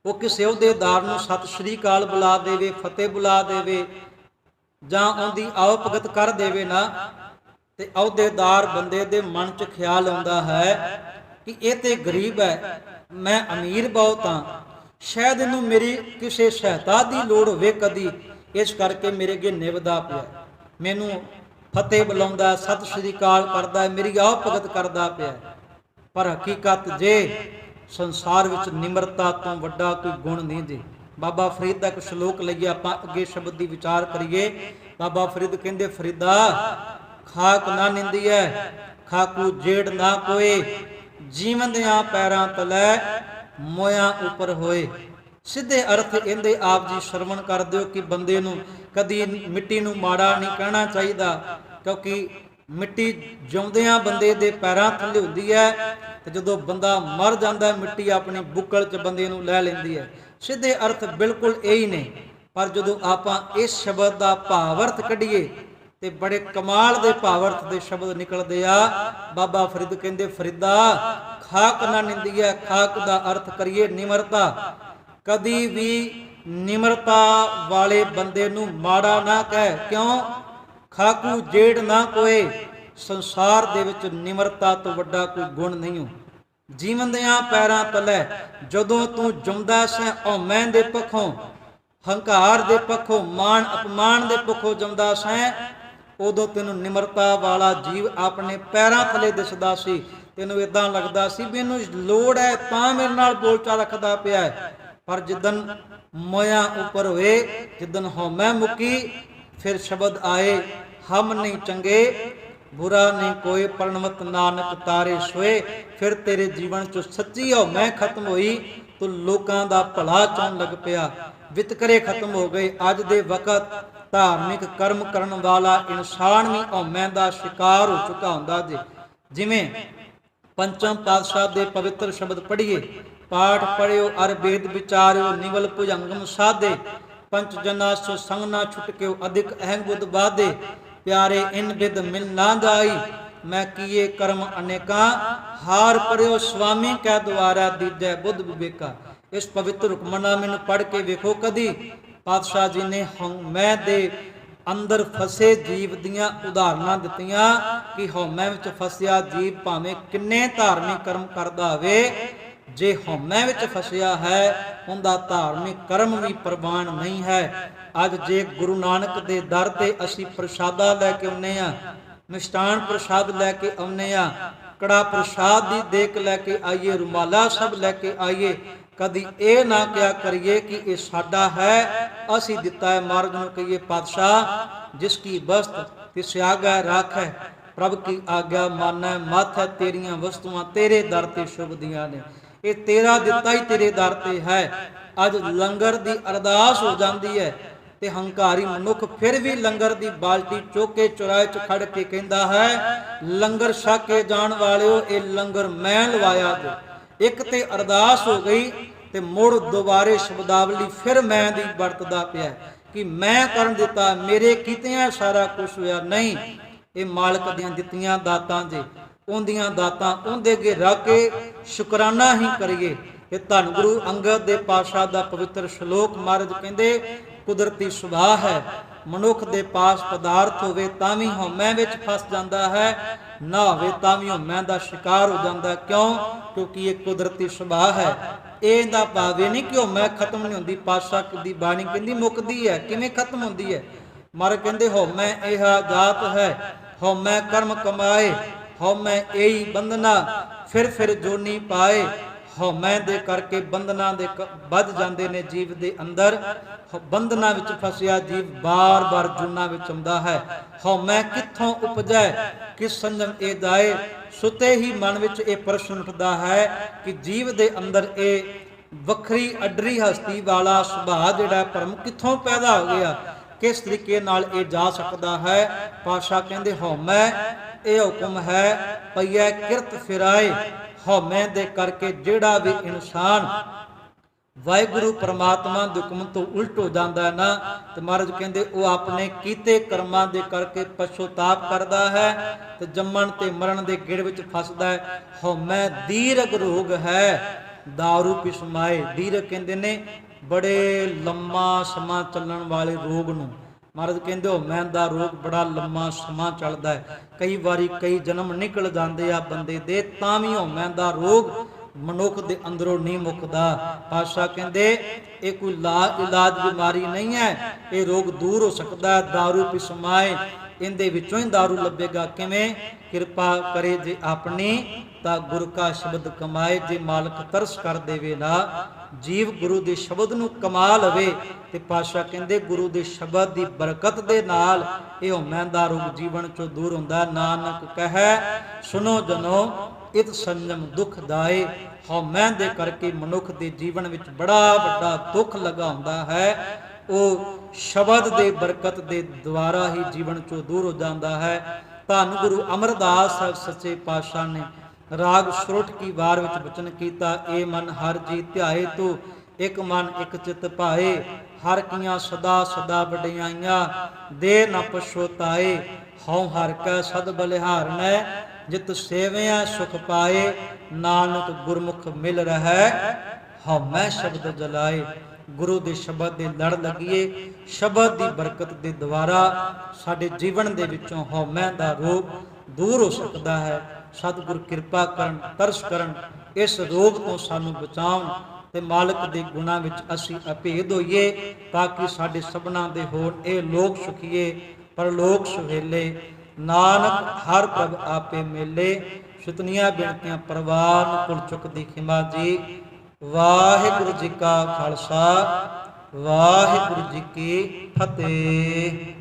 ਉਹ ਕਿਸੇ ਅਹੁਦੇਦਾਰ ਨੂੰ ਸਤਿ ਸ਼੍ਰੀ ਅਕਾਲ ਬੁਲਾ ਦੇਵੇ, ਫਤਿਹ ਬੁਲਾ ਦੇਵੇ ਜਾਂ ਉਹਦੀ ਆਓ ਭਗਤ ਕਰ ਦੇਵੇ ਨਾ, ਤੇ ਅਹੁਦੇਦਾਰ ਬੰਦੇ ਦੇ ਮਨ 'ਚ ਖਿਆਲ ਆਉਂਦਾ ਹੈ ਕਿ ਇਹ ਤੇ ਗਰੀਬ ਹੈ, ਮੈਂ ਅਮੀਰ ਬਹੁਤ ਹਾਂ, ਸ਼ਾਇਦ ਇਹਨੂੰ ਮੇਰੀ ਕਿਸੇ ਸਹਾਇਤਾ ਦੀ ਲੋੜ ਹੋਵੇ ਕਦੀ, ਇਸ ਕਰਕੇ ਮੇਰੇ ਅੱਗੇ ਨਿਵਦਾ ਪਿਆ, ਮੈਨੂੰ ਫਤਿਹ ਬੁਲਾਉਂਦਾ, ਸਤਿ ਸ਼੍ਰੀ ਅਕਾਲ ਕਰਦਾ, ਮੇਰੀ ਆਓ ਭਗਤ ਕਰਦਾ ਪਿਆ। ਪਰ ਹਕੀਕਤ ਜੇ ਸੰਸਾਰ ਵਿੱਚ ਨਿਮਰਤਾ ਤੋਂ ਵੱਡਾ ਕੋਈ ਗੁਣ ਨਹੀਂ ਜੀ। ਬਾਬਾ ਫਰੀਦ ਦਾ ਇੱਕ ਸ਼ਲੋਕ ਲਈਏ ਆਪਾਂ, ਅੱਗੇ ਸ਼ਬਦ ਦੀ ਵਿਚਾਰ ਕਰੀਏ। ਬਾਬਾ ਫਰੀਦ ਕਹਿੰਦੇ ਫਰੀਦਾ ਖਾਕ ਨਾ ਨਿੰਦੀਐ ਖਾਕੂ ਜੇੜ ਨਾ ਕੋਏ, ਜੀਵੰਦਿਆਂ ਪੈਰਾਂ ਤਲੇ ਮੋਇਆਂ ਉੱਪਰ ਹੋਏ। ਸਿੱਧੇ ਅਰਥ ਇਹਦੇ ਆਪ ਜੀ ਸ਼ਰਵਣ ਕਰ ਦਿਓ ਕਿ ਬੰਦੇ ਨੂੰ ਕਦੀ ਮਿੱਟੀ ਨੂੰ ਮਾੜਾ ਨਹੀਂ ਕਹਿਣਾ ਚਾਹੀਦਾ, ਕਿਉਂਕਿ ਮਿੱਟੀ ਜਿਉਂਦਿਆਂ ਬੰਦੇ ਦੇ ਪੈਰਾਂ ਥੱਲੇ ਹੁੰਦੀ ਹੈ ਤੇ ਜਦੋਂ ਬੰਦਾ ਮਰ ਜਾਂਦਾ ਮਿੱਟੀ ਆਪਣੀ ਬੁੱਕਲ 'ਚ ਬੰਦੇ ਨੂੰ ਲੈ ਲੈਂਦੀ ਹੈ। ਸਿੱਧੇ ਅਰਥ ਬਿਲਕੁਲ ਇਹੀ ਨੇ, ਪਰ ਜਦੋਂ ਆਪਾਂ ਇਸ ਸ਼ਬਦ ਦਾ ਭਾਵ-ਅਰਥ ਕੱਢੀਏ ਤੇ ਬੜੇ ਕਮਾਲ ਦੇ ਭਾਵ-ਅਰਥ ਦੇ ਸ਼ਬਦ ਨਿਕਲਦੇ ਆ। ਬਾਬਾ ਫਰੀਦ ਕਹਿੰਦੇ ਫਰੀਦਾ ਖਾਕ ਨਾ ਨਿੰਦੀਐ, ਖਾਕ ਦਾ ਅਰਥ ਕਰੀਏ ਨਿਮਰਤਾ। ਕਦੀ ਵੀ ਨਿਮਰਤਾ ਵਾਲੇ ਬੰਦੇ ਨੂੰ ਮਾੜਾ ਨਾ ਕਹਿ, ਕਿਉਂ? ਖਾਕੂ ਜੇੜ ਨਾ ਕੋਏ, ਸੰਸਾਰ ਦੇ ਵਿੱਚ ਨਿਮਰਤਾ ਤੋਂ ਵੱਡਾ ਕੋਈ ਗੁਣ ਨਹੀਂ ਹੋ। ਜੀਵੰਦਿਆਂ ਪੈਰਾਂ ਤਲੇ, ਜਦੋਂ ਤੂੰ ਜਿਉਂਦਾ ਸੈਂ ਹਉਮੈ ਦੇ ਪੱਖੋਂ, ਹੰਕਾਰ ਦੇ ਪੱਖੋਂ, ਮਾਣ ਅਪਮਾਨ ਦੇ ਪੱਖੋਂ ਜਿਉਂਦਾ ਸੈਂ, ਉਦੋਂ ਤੈਨੂੰ ਨਿਮਰਤਾ ਵਾਲਾ ਜੀਵ ਆਪਣੇ ਪੈਰਾਂ ਥੱਲੇ ਦਿਸਦਾ ਸੀ। ਤੈਨੂੰ ਇਦਾਂ ਲੱਗਦਾ ਸੀ ਵੀ ਇਹਨੂੰ ਲੋੜ ਹੈ ਤਾਂ ਮੇਰੇ ਨਾਲ ਬੋਲਚਾਲ ਰੱਖਦਾ ਪਿਆ ਹੈ, पर जिदन मोया ऊपर हुए, जिदन हौमै मुकी, फिर शब्द आए हम नहीं चंगे बुरा नहीं कोई, प्रणवत नानक तारे सोए। फिर तेरे जीवन चो सच्ची हौमै खत्म हुई, तो लोकां दा भला चाहन लग पिया, वितकरे खत्म हो गए। अज दे वकत धार्मिक कर्म करन वाला इंसान भी हौमै दा शिकार हो चुका हुंदा जे। जिवें पंचम पातशाह दे पवित्र शब्द पढ़िए, पाठ पढ़ियो अर वेद विचारियो, निवल भुजंगम साधे, पंच जना सो संग ना छुटक्यो, अधिक अहंग बुध बाधे, प्यारे इन विद मिल ना जाई, मैं किए कर्म अनेका, हार पढ़ियो स्वामी कै द्वारा, दीजै बुध विवेका। इस पवित्र हुक्मना मैनू पढ़ के वेखो कदी पातशाह जी ने हौमै दे अंदर फसे जीव दियां उदाहरणां दित्तियां कि हौमै विच फसिया जीव भावें किन्ने धार्मिक कर्म करदा होवे, जे हौमै विच फसिया है उनका धार्मिक कर्म भी प्रवान नहीं है। अज जे गुरु नानक दे दर ते असीं प्रसादा लैके आउने आ, मिष्टान प्रसाद लैके आउने आ, कड़ा प्रसाद दी देख लैके आइए, रुमाला सब लैके आइए, कदी ਇਹ ना क्या करिए कि ये साडा है, असी दिता है। महाराज नूं कहिए पातशाह जिसकी वस्त तिस आज्ञा राखै, प्रभ की आज्ञा मानै, मत है तेरियां वस्तुआं तेरे दर ते शुभ दियां ने, ये तेरा दिता ही तेरे दर ते है। अज लंगर दी अरदास हो जाती है ते हंकारी मनुख फिर भी लंगर दी बाल्टी चुक के चौराहे च खड़ के कहता है, लंगर छक के जाण वालिओ ये लंगर मैं लवाया जो। एक ते अरदास हो गई ते मुड़ दोबारे शब्दावली फिर मैं दी वरतदा पिया कि मैं कर दिता, मेरे कीतियां सारा कुछ होया नहीं। ये मालक दियां दित्तियां दातां जे, उन्दियां दातां उनदे अगे रख के शुकराना ही करिए। ये धन गुरु अंगद दे पातशाह दा पवित्र श्लोक महाराज कहंदे, कुदरती सुभाव है मनुख दे पास पदार्थ होवे तां भी हौमै विच फस जांदा है, ना होवे तां भी हौमै दा शिकार हो जांदा। क्यों? क्योंकि ये कुदरती सुभाव है। ਇਹਦਾ ਭਾਵ ਇਹ ਨਹੀਂ ਕਿ ਹਉਮੈ ਖਤਮ ਨਹੀਂ ਹੁੰਦੀ। ਪਾਤਸ਼ਾਹ ਦੀ ਬਾਣੀ ਕਹਿੰਦੀ ਮੁੱਕਦੀ ਹੈ, ਕਿਵੇਂ ਖਤਮ ਹੁੰਦੀ ਹੈ? ਮਹਾਰਾਜ ਕਹਿੰਦੇ ਹਉਮੈ ਇਹ ਜਾਤ ਹੈ, ਹਉਮੈ ਕਰਮ ਕਮਾਏ, ਹਉਮੈ ਇਹੀ ਬੰਧਨਾ, ਫਿਰ ਜੋਨੀ ਪਾਏ। ਹਉਮੈ ਦੇ ਕਰਕੇ ਬੰਧਨਾਂ ਦੇ ਵੱਧ ਜਾਂਦੇ ਨੇ ਜੀਵ ਦੇ ਅੰਦਰ। ਬੰਧਨਾਂ ਵਿੱਚ ਫਸਿਆ ਜੀਵ ਬਾਰ-ਬਾਰ ਜੁਨਾ ਵਿੱਚ ਆਉਂਦਾ ਹੈ। ਹਉਮੈ ਕਿੱਥੋਂ ਉਪਜੈ, ਕਿਸ ਸੰਜਮ ਇਹ ਦਾਏ। ਸੁਤੇ ਹੀ ਮਨ ਵਿੱਚ ਇਹ ਪ੍ਰਸ਼ਨ ਉੱਠਦਾ ਹੈ ਕਿ ਜੀਵ ਦੇ ਅੰਦਰ ਇਹ ਵੱਖਰੀ ਅਡਰੀ ਹਸਤੀ ਵਾਲਾ ਸੁਭਾਅ ਜਿਹੜਾ ਭਰਮ ਕਿੱਥੋਂ ਪੈਦਾ ਹੋ ਗਿਆ, ਕਿਸ ਤਰੀਕੇ ਨਾਲ ਇਹ ਜਾ ਸਕਦਾ ਹੈ। ਪਾਤਸ਼ਾਹ ਕਹਿੰਦੇ ਹਉਮੈ ਇਹ ਹੁਕਮ ਹੈ ਪਈਐ ਕਿਰਤ ਫਿਰਾਏ। ਹਉਮੈ ਦੇ ਕਰਕੇ ਜਿਹੜਾ ਵੀ ਇਨਸਾਨ ਵਾਹਿਗੁਰੂ ਪਰਮਾਤਮਾ ਦੇ ਹੁਕਮ ਤੋਂ ਉਲਟ ਹੋ ਜਾਂਦਾ ਨਾ, ਤੇ ਮਹਾਰਾਜ ਕਹਿੰਦੇ ਉਹ ਆਪਣੇ ਕੀਤੇ ਕਰਮਾਂ ਦੇ ਕਰਕੇ ਪਛਤਾਪ ਕਰਦਾ ਹੈ ਤੇ ਜੰਮਣ ਤੇ ਮਰਨ ਦੇ ਗਿੜ ਵਿੱਚ ਫਸਦਾ ਹੈ। ਹਉਮੈ ਦੀਰਘ ਰੋਗ ਹੈ, ਦਾਰੂ ਪਿਸਮਾਏ। ਦੀਰਘ ਕਹਿੰਦੇ ਨੇ ਬੜੇ ਲੰਮਾ ਸਮਾਂ ਚੱਲਣ ਵਾਲੇ ਰੋਗ ਨੂੰ। ਮਹਾਰਾਜ ਕਹਿੰਦੇ ਹਉਮੈ ਦਾ ਰੋਗ ਬੜਾ ਲੰਮਾ ਸਮਾਂ ਚੱਲਦਾ ਹੈ। ਕਈ ਵਾਰੀ ਕਈ ਜਨਮ ਨਿਕਲ ਜਾਂਦੇ ਆ ਬੰਦੇ ਦੇ, ਤਾਂ ਵੀ ਹਉਮੈ ਦਾ ਰੋਗ ਮਨੁੱਖ ਦੇ ਅੰਦਰੋਂ ਨਹੀਂ ਮੁੱਕਦਾ। ਪਾਤਸ਼ਾਹ ਕਹਿੰਦੇ ਇਹ ਕੋਈ ਇਲਾਜ ਬਿਮਾਰੀ ਨਹੀਂ ਹੈ, ਇਹ ਰੋਗ ਦੂਰ ਹੋ ਸਕਦਾ। ਦਾਰੂ ਪਿਸਮਾਏ, ਇਹਦੇ ਵਿੱਚੋਂ ਹੀ ਦਾਰੂ ਲੱਭੇਗਾ। ਕਿਵੇਂ? ਕਿਰਪਾ ਕਰੇ ਜੇ ਆਪਣੀ ਤਾਂ ਗੁਰੂ ਕਾ ਸ਼ਬਦ ਕਮਾਏ। ਜੇ ਮਾਲਕ ਤਰਸ ਕਰ ਦੇਵੇ ਨਾ, ਜੀਵ ਗੁਰੂ ਦੇ ਸ਼ਬਦ ਨੂੰ ਕਮਾ ਲਵੇ, ਤੇ ਪਾਤਸ਼ਾਹ ਕਹਿੰਦੇ ਗੁਰੂ ਦੇ ਸ਼ਬਦ ਦੀ ਬਰਕਤ ਦੇ ਨਾਲ ਇਹ ਹਉਮੈ ਦਾ ਰੋਗ ਜੀਵਨ ਚੋਂ ਦੂਰ ਹੁੰਦਾ। ਨਾਨਕ ਕਹੈ ਸੁਨੋ ਜਨੋ ਇਤ ਸੰਜਮ ਦੁਖ ਦਾਏ। ਹਉਮੈ ਦੇ ਕਰਕੇ ਮਨੁੱਖ ਦੇ ਜੀਵਨ ਵਿੱਚ ਬੜਾ ਵੱਡਾ ਦੁੱਖ ਲੱਗਾ ਹੁੰਦਾ ਹੈ। ਉਹ ਸ਼ਬਦ ਦੇ ਬਰਕਤ ਦੇ ਦੁਆਰਾ ਹੀ ਜੀਵਨ ਚੋਂ ਦੂਰ ਹੋ ਜਾਂਦਾ ਹੈ। ਧੰਨ ਗੁਰੂ ਅਮਰਦਾਸ ਸਾਹਿਬ ਸੱਚੇ ਪਾਤਸ਼ਾਹ ਨੇ ਰਾਗ ਸ਼ਰੋਟ ਕੀ ਵਾਰ ਵਿੱਚ ਬਚਨ ਕੀਤਾ, ਏ ਮਨ ਹਰ ਜੀ ਧਿਆਏ ਤੂੰ, ਇੱਕ ਮਨ ਇੱਕ ਚਿਤ ਭਾਏ। ਹਰ ਕੀਆਂ ਸਦਾ ਸਦਾ ਵਡਿਆਈਆਂ, ਦੇ ਨ ਪਛੋਤਾਏ। ਹਉ ਹਰ ਕੈ ਸਦ ਬਲਿਹਾਰਨੈ, ਜਿਤ ਸੇਵਿਆ ਸੁਖ ਪਾਏ। ਨਾਨਕ ਗੁਰਮੁਖ ਮਿਲ ਰਹੈ, ਹਉਮੈ ਸ਼ਬਦ ਜਲਾਏ। ਗੁਰੂ ਦੇ ਸ਼ਬਦ ਦੇ ਲੜ ਲੱਗੀਏ। ਸ਼ਬਦ ਦੀ ਬਰਕਤ ਦੇ ਦੁਆਰਾ ਸਾਡੇ ਜੀਵਨ ਦੇ ਵਿੱਚੋਂ ਹਉਮੈ ਦਾ ਰੋਗ ਦੂਰ ਹੋ ਸਕਦਾ ਹੈ। ਸਤਿਗੁਰ ਕਿਰਪਾ ਕਰਨ, ਤਰਸ ਕਰਨ, ਇਸ ਰੋਗ ਤੋਂ ਸਾਨੂੰ ਬਚਾਉਣ ਤੇ ਮਾਲਕ ਦੇ ਗੁਣਾਂ ਵਿੱਚ ਅਸੀਂ ਅਭੇਦ ਹੋਈਏ, ਤਾਂ ਕਿ ਸਾਡੇ ਸਭਨਾਂ ਦੇ ਹੋਣ ਇਹ ਲੋਕ ਸੁਖੀਏ ਪਰਲੋਕ ਸੁਹੇਲੇ। ਨਾਨਕ ਹਰ ਪ੍ਰਭ ਆਪੇ ਮੇਲੇ। ਸ਼ੁਤਨੀਆਂ ਬੇਨਤੀਆਂ ਪ੍ਰਵਾਨ ਕੁਲ ਚੁੱਕ ਦੀ ਖਿਮਾ ਜੀ। ਵਾਹਿਗੁਰੂ ਜੀ ਕਾ ਖਾਲਸਾ, ਵਾਹਿਗੁਰੂ ਜੀ ਕੀ ਫਤਿਹ।